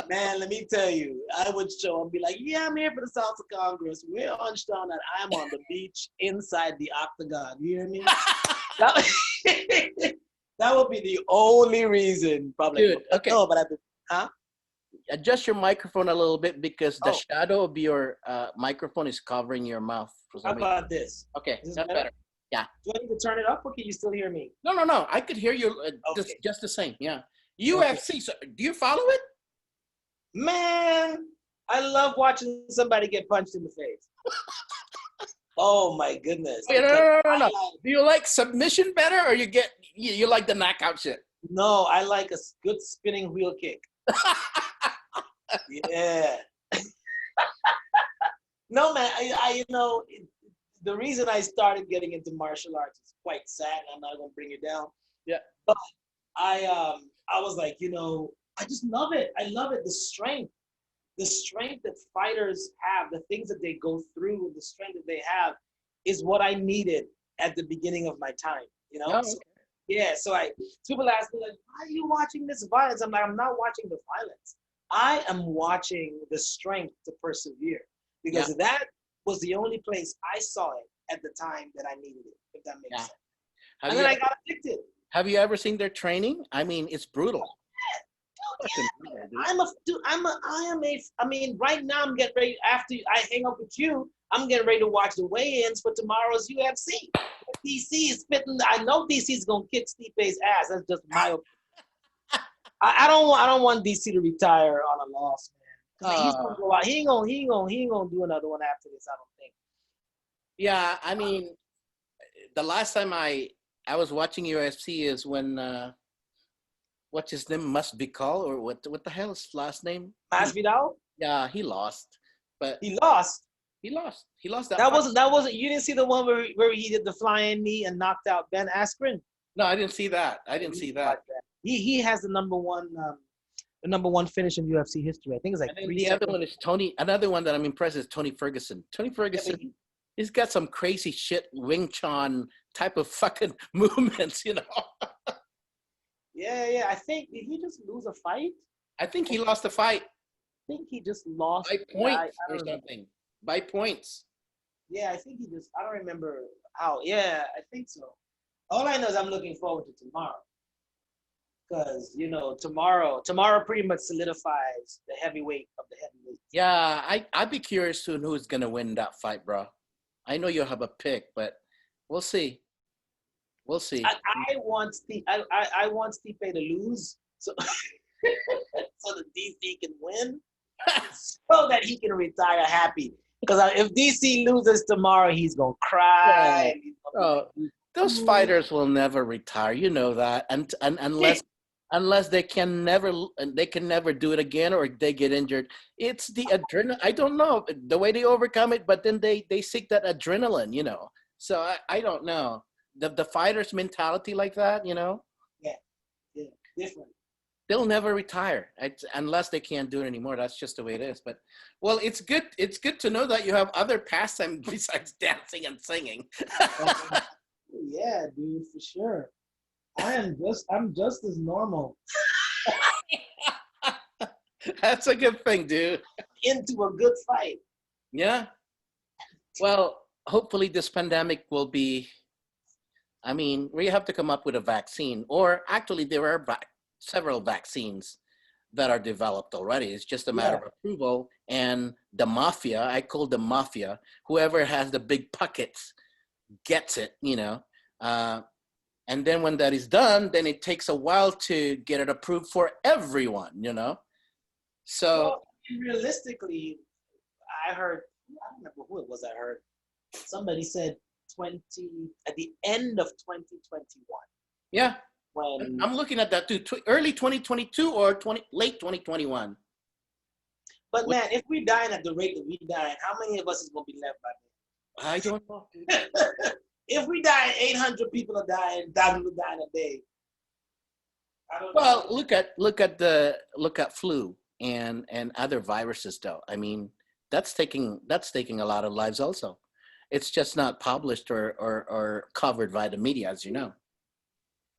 [SPEAKER 2] Man, let me tell you, I would show and be like, yeah, I'm here for the Salsa Congress. We're on Sean and I'm on the beach inside the octagon. You hear me? That would be the only reason, probably.
[SPEAKER 1] Dude, okay.
[SPEAKER 2] No, but I've been, huh?
[SPEAKER 1] Adjust your microphone a little bit because the shadow of your microphone is covering your mouth.
[SPEAKER 2] How about this?
[SPEAKER 1] Okay, that's better. Yeah.
[SPEAKER 2] Do I need to turn it up or can you still hear me?
[SPEAKER 1] No. I could hear you just the same. Yeah. UFC. So, do you follow it?
[SPEAKER 2] Man, I love watching somebody get punched in the face. Oh my goodness.
[SPEAKER 1] Wait, no. Do you like submission better or you like the knockout shit?
[SPEAKER 2] No, I like a good spinning wheel kick. Yeah. No, man, I the reason I started getting into martial arts is quite sad. I'm not gonna bring it down.
[SPEAKER 1] Yeah.
[SPEAKER 2] But I was like, I just love it. I love it. The strength that fighters have, the things that they go through, the strength that they have, is what I needed at the beginning of my time. You know.
[SPEAKER 1] Oh,
[SPEAKER 2] So,
[SPEAKER 1] okay.
[SPEAKER 2] yeah. So people ask me like, why are you watching this violence? I'm like, I'm not watching the violence. I am watching the strength to persevere because that was the only place I saw it at the time that I needed it. If that makes sense.
[SPEAKER 1] Have
[SPEAKER 2] And
[SPEAKER 1] you
[SPEAKER 2] then I got addicted.
[SPEAKER 1] have you ever seen their training? I mean, it's brutal. Fucking
[SPEAKER 2] Yeah,
[SPEAKER 1] brutal,
[SPEAKER 2] man.
[SPEAKER 1] dude.
[SPEAKER 2] I mean, right now I'm getting ready, after I hang up with you, I'm getting ready to watch the weigh-ins for tomorrow's UFC. DC is spitting, I know DC is going to kick Stipe's ass. That's just my opinion. I don't want DC to retire on a loss, man. Because he's going to go out. He ain't gonna do another one after this, I don't think.
[SPEAKER 1] Yeah, I mean, the last time I was watching UFC is when what's his name, must be called, or what the hell is his last name?
[SPEAKER 2] Masvidal?
[SPEAKER 1] Yeah, he lost, but
[SPEAKER 2] He lost.
[SPEAKER 1] he lost that
[SPEAKER 2] That
[SPEAKER 1] fight.
[SPEAKER 2] wasn't. You didn't see the one where he did the flying knee and knocked out Ben Askren.
[SPEAKER 1] No, I didn't see that.
[SPEAKER 2] He has the number one finish in UFC history. I think it's like
[SPEAKER 1] And then
[SPEAKER 2] 3
[SPEAKER 1] the
[SPEAKER 2] seconds.
[SPEAKER 1] other one is Tony. Another one that I'm impressed is Tony Ferguson. Tony Ferguson, he's got some crazy shit Wing Chun type of fucking movements, you know.
[SPEAKER 2] Yeah. I think, did he just lose a fight?
[SPEAKER 1] I think he lost the fight
[SPEAKER 2] I think he just lost.
[SPEAKER 1] by points
[SPEAKER 2] I
[SPEAKER 1] or
[SPEAKER 2] don't remember.
[SPEAKER 1] something. By points.
[SPEAKER 2] Yeah, I think I don't remember how. Yeah, I think so. All I know is I'm looking forward to tomorrow. Because, tomorrow pretty much solidifies the heavyweight of the heavyweights.
[SPEAKER 1] Yeah, I'd be curious soon who's gonna win that fight, bro. I know you'll have a pick, but we'll see. We'll see.
[SPEAKER 2] I want Stipe to lose, so so the DC can win, so that he can retire happy. Because if DC loses tomorrow, he's gonna cry.
[SPEAKER 1] Yeah. Oh, those fighters will never retire. You know that, and unless they can never do it again or they get injured. It's the adrenaline. I don't know the way they overcome it, but then they seek that adrenaline, you know. So I don't know the fighter's mentality like that, you know.
[SPEAKER 2] Yeah, different.
[SPEAKER 1] They'll never retire unless they can't do it anymore. That's just the way it is. But well, it's good. It's good to know that you have other pastimes besides dancing and singing.
[SPEAKER 2] Yeah, dude, for sure. I'm just as normal.
[SPEAKER 1] That's a good thing, dude.
[SPEAKER 2] Into a good fight.
[SPEAKER 1] Yeah. Well, hopefully this pandemic will be, I mean, we have to come up with a vaccine, or actually there are several vaccines that are developed already. It's just a matter of approval, and the mafia, I call the mafia, whoever has the big pockets gets it, you know. And then when that is done, then it takes a while to get it approved for everyone, you know. So
[SPEAKER 2] well, realistically, I heard, I don't remember who it was I heard. Somebody said at the end of 2021.
[SPEAKER 1] yeah,
[SPEAKER 2] When
[SPEAKER 1] I'm looking at that too, early 2022 or late 2021.
[SPEAKER 2] But man, if we dying at the rate that we dying, how many of us is gonna be left by then?
[SPEAKER 1] I don't know, dude.
[SPEAKER 2] If we die, 800 people are dying, 1,000 people dying a day. I don't
[SPEAKER 1] Well,
[SPEAKER 2] know.
[SPEAKER 1] look at flu and other viruses though. I mean, that's taking a lot of lives also. It's just not published or covered by the media, as you know.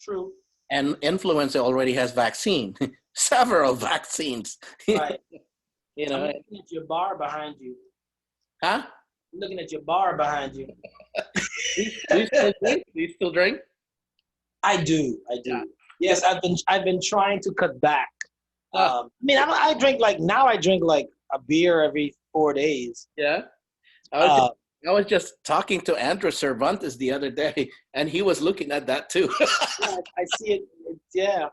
[SPEAKER 2] True.
[SPEAKER 1] And influenza already has vaccine, several vaccines.
[SPEAKER 2] Right.
[SPEAKER 1] You know.
[SPEAKER 2] I'm looking at your bar behind you.
[SPEAKER 1] Huh?
[SPEAKER 2] I'm looking at your bar behind you.
[SPEAKER 1] Do you still drink?
[SPEAKER 2] I do.
[SPEAKER 1] Yeah.
[SPEAKER 2] Yes, I've been trying to cut back. I mean, I drink like a beer every 4 days.
[SPEAKER 1] Yeah. I was just talking to Andrew Cervantes the other day, and he was looking at that too.
[SPEAKER 2] Yeah, I see it. Yeah.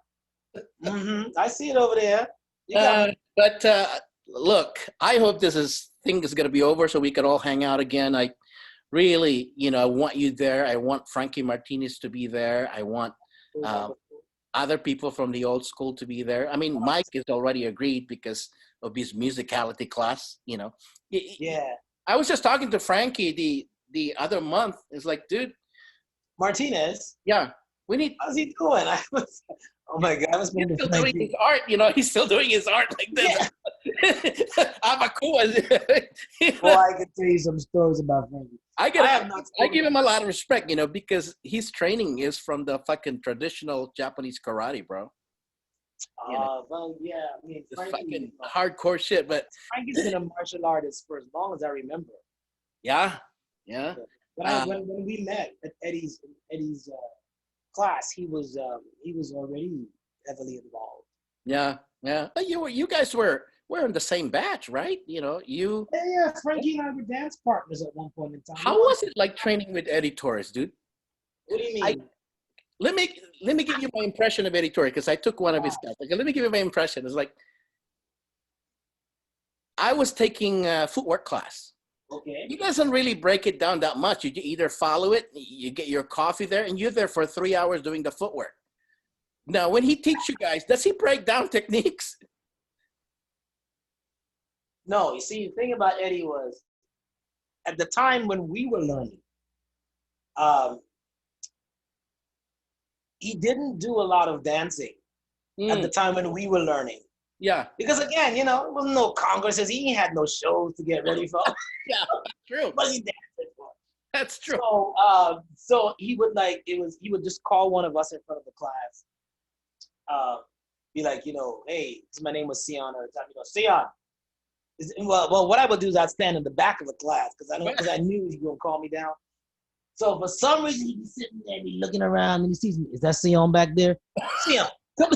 [SPEAKER 2] Mm-hmm. I see it over there.
[SPEAKER 1] But look, I hope thing is going to be over so we can all hang out again. I really, I want you there. I want Frankie Martinez to be there. I want other people from the old school to be there. I mean, Mike is already agreed because of his musicality class, you know.
[SPEAKER 2] Yeah.
[SPEAKER 1] I was just talking to Frankie the other month. It's like, dude.
[SPEAKER 2] Martinez?
[SPEAKER 1] Yeah. We need.
[SPEAKER 2] How's he doing? I was, oh my God, I was
[SPEAKER 1] He's still doing his art, he's still doing his art like this.
[SPEAKER 2] Yeah.
[SPEAKER 1] Boy,
[SPEAKER 2] I can tell you some stories about Frankie.
[SPEAKER 1] I give him a lot of respect, because his training is from the fucking traditional Japanese karate, bro.
[SPEAKER 2] Well, yeah, I mean,
[SPEAKER 1] It's fucking hardcore shit, but
[SPEAKER 2] Frankie's been a martial artist for as long as I remember.
[SPEAKER 1] Yeah.
[SPEAKER 2] When we met at Eddie's class, he was already heavily involved.
[SPEAKER 1] Yeah. But you guys were in the same batch, right?
[SPEAKER 2] Yeah, Frankie and I were dance partners at one point in time.
[SPEAKER 1] How was it like training with Eddie Torres, dude?
[SPEAKER 2] What do you mean?
[SPEAKER 1] Let me give you my impression of Eddie Torres, because I took one of his classes. Okay, let me give you my impression. It's like I was taking a footwork class.
[SPEAKER 2] Okay.
[SPEAKER 1] He doesn't really break it down that much. You either follow it, you get your coffee there, and you're there for 3 hours doing the footwork. Now, when he teaches you guys, does he break down techniques?
[SPEAKER 2] No, you see, the thing about Eddie was, at the time when we were learning, he didn't do a lot of dancing at the time when we were learning.
[SPEAKER 1] Yeah.
[SPEAKER 2] Because again, it wasn't no congresses. He had no shows to get ready for.
[SPEAKER 1] Yeah, true.
[SPEAKER 2] But he danced for.
[SPEAKER 1] That's true.
[SPEAKER 2] So he would he would just call one of us in front of the class. Be like, hey, my name was Seaon, or Seaon. Well, what I would do is I'd stand in the back of the class because I knew he was gonna call me down. So for some reason he'd be sitting there, be looking around, and he sees me. Is that Seaon back there? Seaon, come.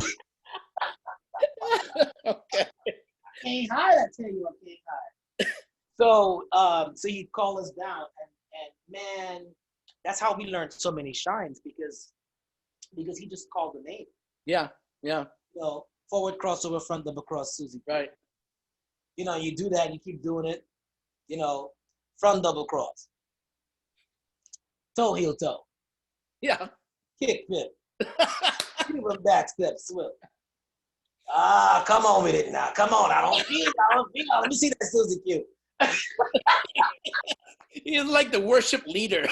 [SPEAKER 1] Okay.
[SPEAKER 2] I can't hide. I tell you, I can't hide. So he'd call us down, and man, that's how we learned so many shines because he just called the name.
[SPEAKER 1] Yeah.
[SPEAKER 2] Forward crossover, front double cross, Susie.
[SPEAKER 1] Right.
[SPEAKER 2] You do that, you keep doing it. Front double cross, toe heel toe.
[SPEAKER 1] Yeah.
[SPEAKER 2] Kick flip. Even back step swim. Come on with it now. Come on. I don't feel. Let me see that Susie Q.
[SPEAKER 1] He's like the worship leader.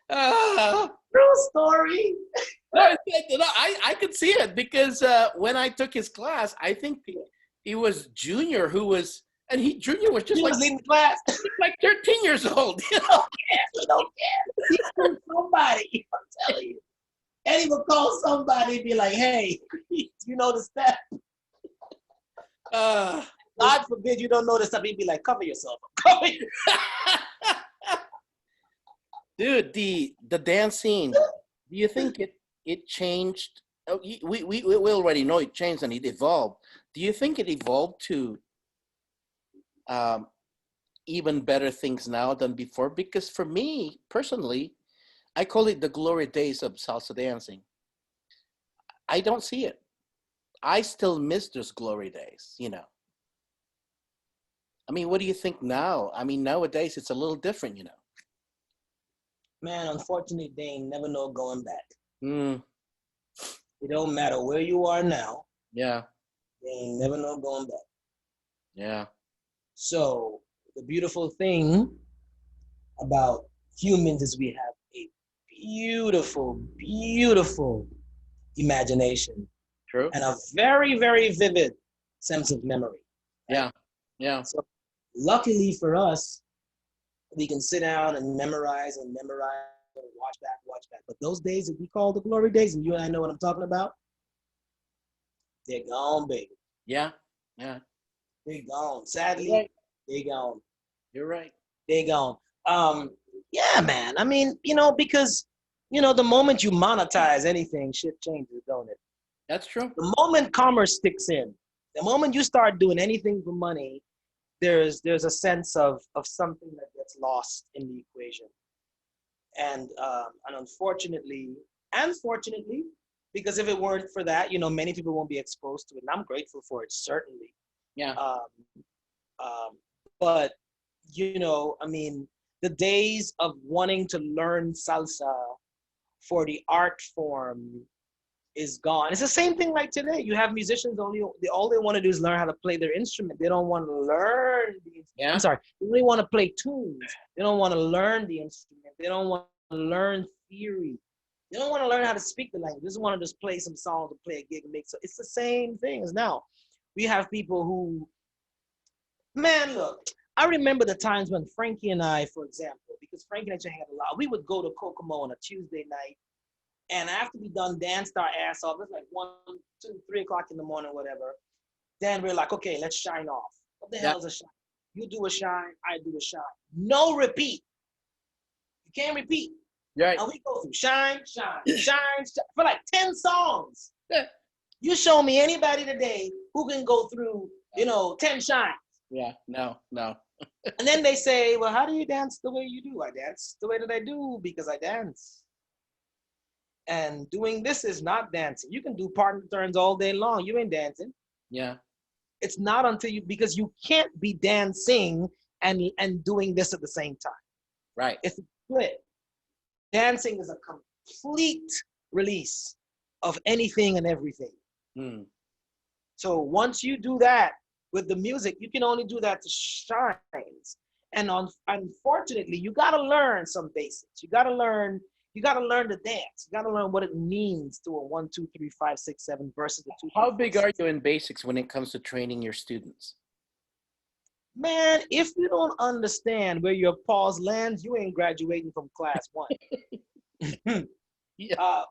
[SPEAKER 2] True story.
[SPEAKER 1] I could see it because when I took his class, I think he was Junior Junior was just
[SPEAKER 2] leaving class.
[SPEAKER 1] like 13 years old.
[SPEAKER 2] He don't care. He's somebody. I'm telling you. Eddie would call somebody and be like, hey, you know the step. God forbid you don't know the step. He'd be like, cover yourself. Cover yourself.
[SPEAKER 1] Dude, the dance scene, do you think it changed? Oh, we already know it changed and it evolved. Do you think it evolved to even better things now than before? Because for me, personally, I call it the glory days of salsa dancing. I don't see it. I still miss those glory days, I mean, what do you think now? I mean, nowadays it's a little different,
[SPEAKER 2] Man, unfortunately, they ain't never know going back.
[SPEAKER 1] Mm.
[SPEAKER 2] It don't matter where you are now.
[SPEAKER 1] Yeah.
[SPEAKER 2] They ain't never know going back.
[SPEAKER 1] Yeah.
[SPEAKER 2] So the beautiful thing about humans is we have a beautiful, beautiful imagination.
[SPEAKER 1] True.
[SPEAKER 2] And a very, very vivid sense of memory.
[SPEAKER 1] Right? Yeah.
[SPEAKER 2] So luckily for us, we can sit down and memorize and watch back. But those days that we call the glory days, and you and I know what I'm talking about, they're gone, baby.
[SPEAKER 1] Yeah.
[SPEAKER 2] They're gone. Sadly,
[SPEAKER 1] right.
[SPEAKER 2] They're gone.
[SPEAKER 1] You're right.
[SPEAKER 2] They're gone. Yeah, man. I mean, because, the moment you monetize anything, shit changes, don't it?
[SPEAKER 1] That's true.
[SPEAKER 2] The moment commerce sticks in, the moment you start doing anything for money, there's a sense of something that gets lost in the equation. And unfortunately, and fortunately, because if it weren't for that, many people won't be exposed to it. And I'm grateful for it, certainly.
[SPEAKER 1] Yeah.
[SPEAKER 2] But, I mean, the days of wanting to learn salsa for the art form is gone. It's the same thing like today. You have musicians all they want to do is learn how to play their instrument. They don't want to learn. I'm sorry. They only want to play tunes. They don't want to learn the instrument They don't want to learn theory. They don't want to learn how to speak the language. They just want to just play some songs and play a gig and make so. It's the same thing as now. We have people who, man, look, I remember the times when Frankie and I, for example, because Frankie and I hang out a lot, we would go to Kokomo on a Tuesday night, and after we done danced our ass off, it's like 1, 2, 3 o'clock in the morning, whatever. Then we're like, okay, let's shine off. What the hell is a shine? You do a shine, I do a shine. No repeat. You can't repeat.
[SPEAKER 1] Right.
[SPEAKER 2] And we go through shine, shine, shine, shine for like 10 songs. You show me anybody today who can go through, 10 shines.
[SPEAKER 1] Yeah, no.
[SPEAKER 2] And then they say, well, how do you dance the way you do? I dance the way that I do because I dance. And doing this is not dancing. You can do partner turns all day long. You ain't dancing.
[SPEAKER 1] Yeah.
[SPEAKER 2] It's not because you can't be dancing and doing this at the same time.
[SPEAKER 1] Right.
[SPEAKER 2] It's a split. Dancing is a complete release of anything and everything.
[SPEAKER 1] Mm.
[SPEAKER 2] So once you do that with the music, you can only do that to shines. And unfortunately, you got to learn some basics. You got to learn the dance. You got to learn what it means to a 1, 2, 3, 5, 6, 7 versus the 2.
[SPEAKER 1] How big are you in basics when it comes to training your students?
[SPEAKER 2] Man, if you don't understand where your pause lands, you ain't graduating from class 1.
[SPEAKER 1] Yeah.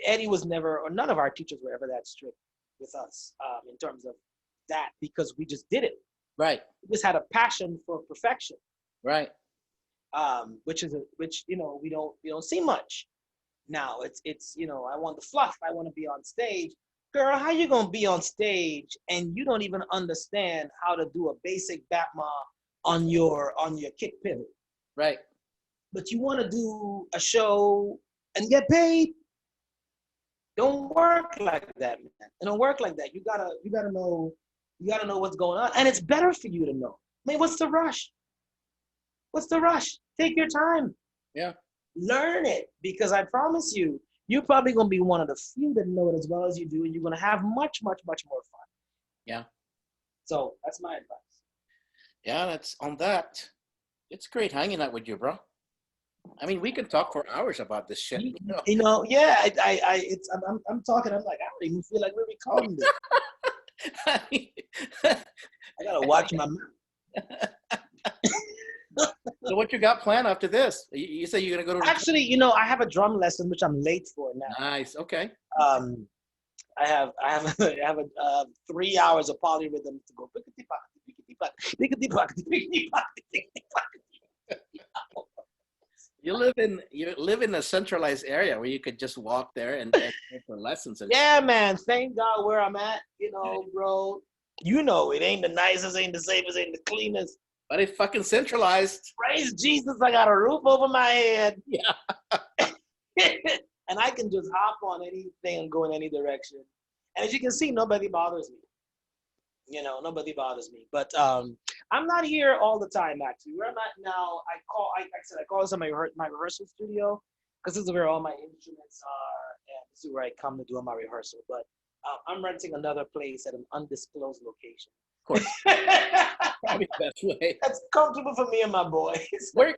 [SPEAKER 2] Eddie was never, or none of our teachers were ever that strict with us in terms of that, because we just did it.
[SPEAKER 1] Right.
[SPEAKER 2] We just had a passion for perfection.
[SPEAKER 1] Right.
[SPEAKER 2] Which we don't see much now. It's I want the fluff. I want to be on stage. Girl, how you gonna be on stage and you don't even understand how to do a basic batma on your kick pivot?
[SPEAKER 1] Right.
[SPEAKER 2] But you want to do a show and get paid? Don't work like that, man. It don't work like that. You gotta know what's going on, and it's better for you to know. I mean, what's the rush? What's the rush? Take your time.
[SPEAKER 1] Yeah. Learn
[SPEAKER 2] it, because I promise you, you're probably gonna be one of the few that know it as well as you do, and you're gonna have much, much, much more fun.
[SPEAKER 1] Yeah.
[SPEAKER 2] So that's my advice.
[SPEAKER 1] Yeah, that's on that. It's great hanging out with you, bro. I mean, we can talk for hours about this shit.
[SPEAKER 2] Yeah. I'm talking. I'm like, I don't even feel like we're recording this. I gotta watch my mouth.
[SPEAKER 1] So what you got planned after this? You say you're gonna go to?
[SPEAKER 2] Actually, I have a drum lesson which I'm late for now.
[SPEAKER 1] Nice. Okay.
[SPEAKER 2] I have 3 hours of polyrhythm to go.
[SPEAKER 1] You live in a centralized area where you could just walk there and go for lessons.
[SPEAKER 2] Yeah, man. Thank God where I'm at. Bro. It ain't the nicest, ain't the safest, ain't the cleanest.
[SPEAKER 1] But it's fucking centralized.
[SPEAKER 2] Praise Jesus, I got a roof over my head.
[SPEAKER 1] Yeah.
[SPEAKER 2] And I can just hop on anything and go in any direction. And as you can see, nobody bothers me. Nobody bothers me. But I'm not here all the time, actually. Where I'm at now, I call this my rehearsal studio, because this is where all my instruments are, and this is where I come to do my rehearsal. But I'm renting another place at an undisclosed location.
[SPEAKER 1] Of course. Probably the best way.
[SPEAKER 2] That's comfortable for me and my boys.
[SPEAKER 1] Where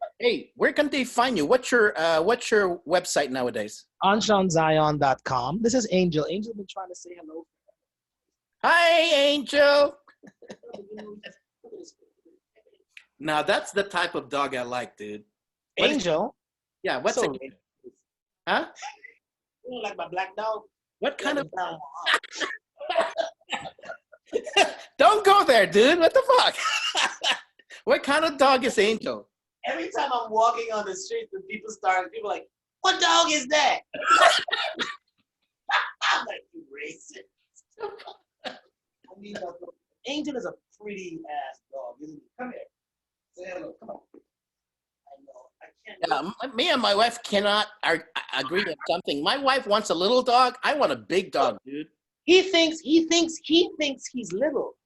[SPEAKER 1] can they find you? What's your website nowadays?
[SPEAKER 2] OnSeanZion.com. This is Angel. Angel's been trying to say hello.
[SPEAKER 1] Hi, Angel. Now that's the type of dog I like, dude.
[SPEAKER 2] Angel?
[SPEAKER 1] Yeah, what's it? Huh?
[SPEAKER 2] You don't like my black dog?
[SPEAKER 1] What kind of dog? Don't go there, dude. What the fuck? What kind of dog is Angel?
[SPEAKER 2] Every time I'm walking on the street, people are like, what dog is that? I'm like, you racist. I mean, Angel is a pretty ass dog, isn't he? Come here. Say hello. Come on. I know. I can't.
[SPEAKER 1] Me and my wife cannot agree on something. My wife wants a little dog. I want a big dog, dude.
[SPEAKER 2] He thinks he's little.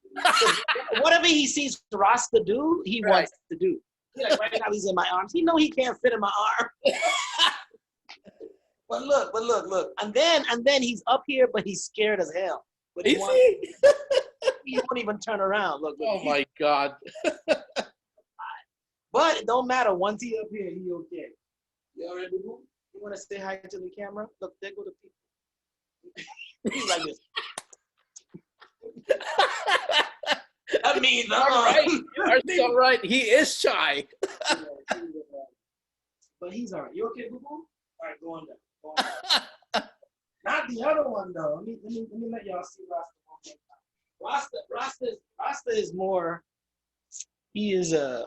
[SPEAKER 2] Whatever he sees Rasta do, he wants to do. Like right now he's in my arms. He know he can't fit in my arm. But look. And then he's up here, but he's scared as hell. But he won't even turn around. Look.
[SPEAKER 1] Oh my God.
[SPEAKER 2] But it don't matter. Once he up here, he okay. You already boo? You want to say hi to the camera? Look, there go the people. He's like this. That means
[SPEAKER 1] All right. You are so right. He is shy.
[SPEAKER 2] But he's all right. You okay, boo boo? All right, go on down. Go on down. Not the other one though. Let me let y'all see Rasta. Rasta is more. He is a.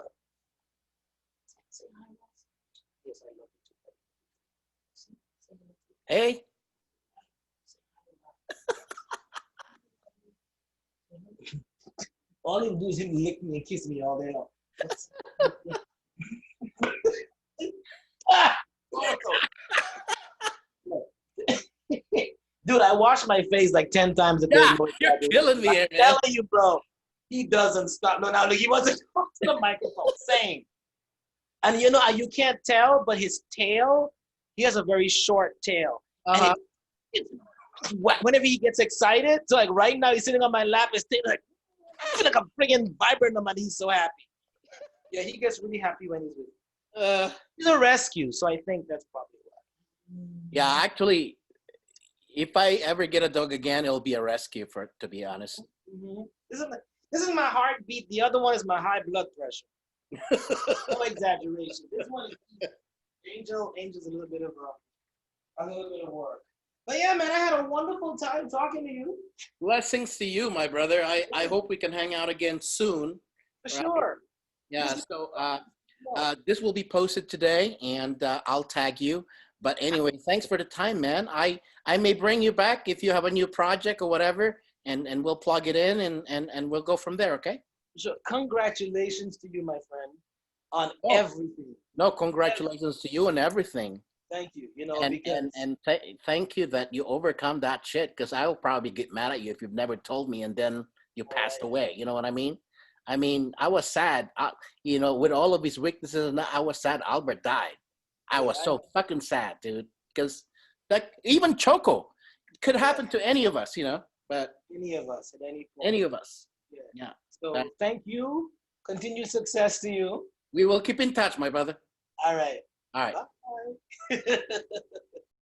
[SPEAKER 1] Hey.
[SPEAKER 2] All he do is him lick me and kiss me all day long. Dude, I wash my face like 10 times a day.
[SPEAKER 1] Yeah, you're killing me here,
[SPEAKER 2] I'm
[SPEAKER 1] man.
[SPEAKER 2] telling you, bro. He doesn't stop. No, now look, he wasn't talking to the microphone. Same. And you know, you can't tell, but his tail, he has a very short tail.
[SPEAKER 1] Uh-huh.
[SPEAKER 2] And whenever he gets excited, so like right now he's sitting on my lap, it's like a friggin' vibrating, and he's so happy. Yeah, he gets really happy when he's with me. He's a rescue, so I think that's probably why.
[SPEAKER 1] Yeah, actually, if I ever get a dog again, it'll be a rescue, to be honest.
[SPEAKER 2] Mm-hmm. This is my heartbeat. The other one is my high blood pressure. No exaggeration. This one is Angel. Angel's a little bit of work. But yeah, man, I had a wonderful time talking to you.
[SPEAKER 1] Blessings to you, my brother. I hope we can hang out again soon.
[SPEAKER 2] For sure.
[SPEAKER 1] Yeah. So this will be posted today, and I'll tag you. But anyway, thanks for the time, man. I may bring you back if you have a new project or whatever, and we'll plug it in and we'll go from there. Okay.
[SPEAKER 2] So congratulations to you, my friend, on everything.
[SPEAKER 1] No, congratulations to you and everything.
[SPEAKER 2] Thank you. You know,
[SPEAKER 1] thank you that you overcome that shit, because I will probably get mad at you if you've never told me and then you passed away. You know what I mean? I mean, I was sad. You know, with all of his weaknesses, I was sad Albert died. I was so fucking sad, dude. Because like even Choco could happen to any of us, you know. But
[SPEAKER 2] any of us at any point.
[SPEAKER 1] Any of us.
[SPEAKER 2] Yeah. So thank you. Continued success to you.
[SPEAKER 1] We will keep in touch, my brother.
[SPEAKER 2] All right.
[SPEAKER 1] All right.
[SPEAKER 2] Bye.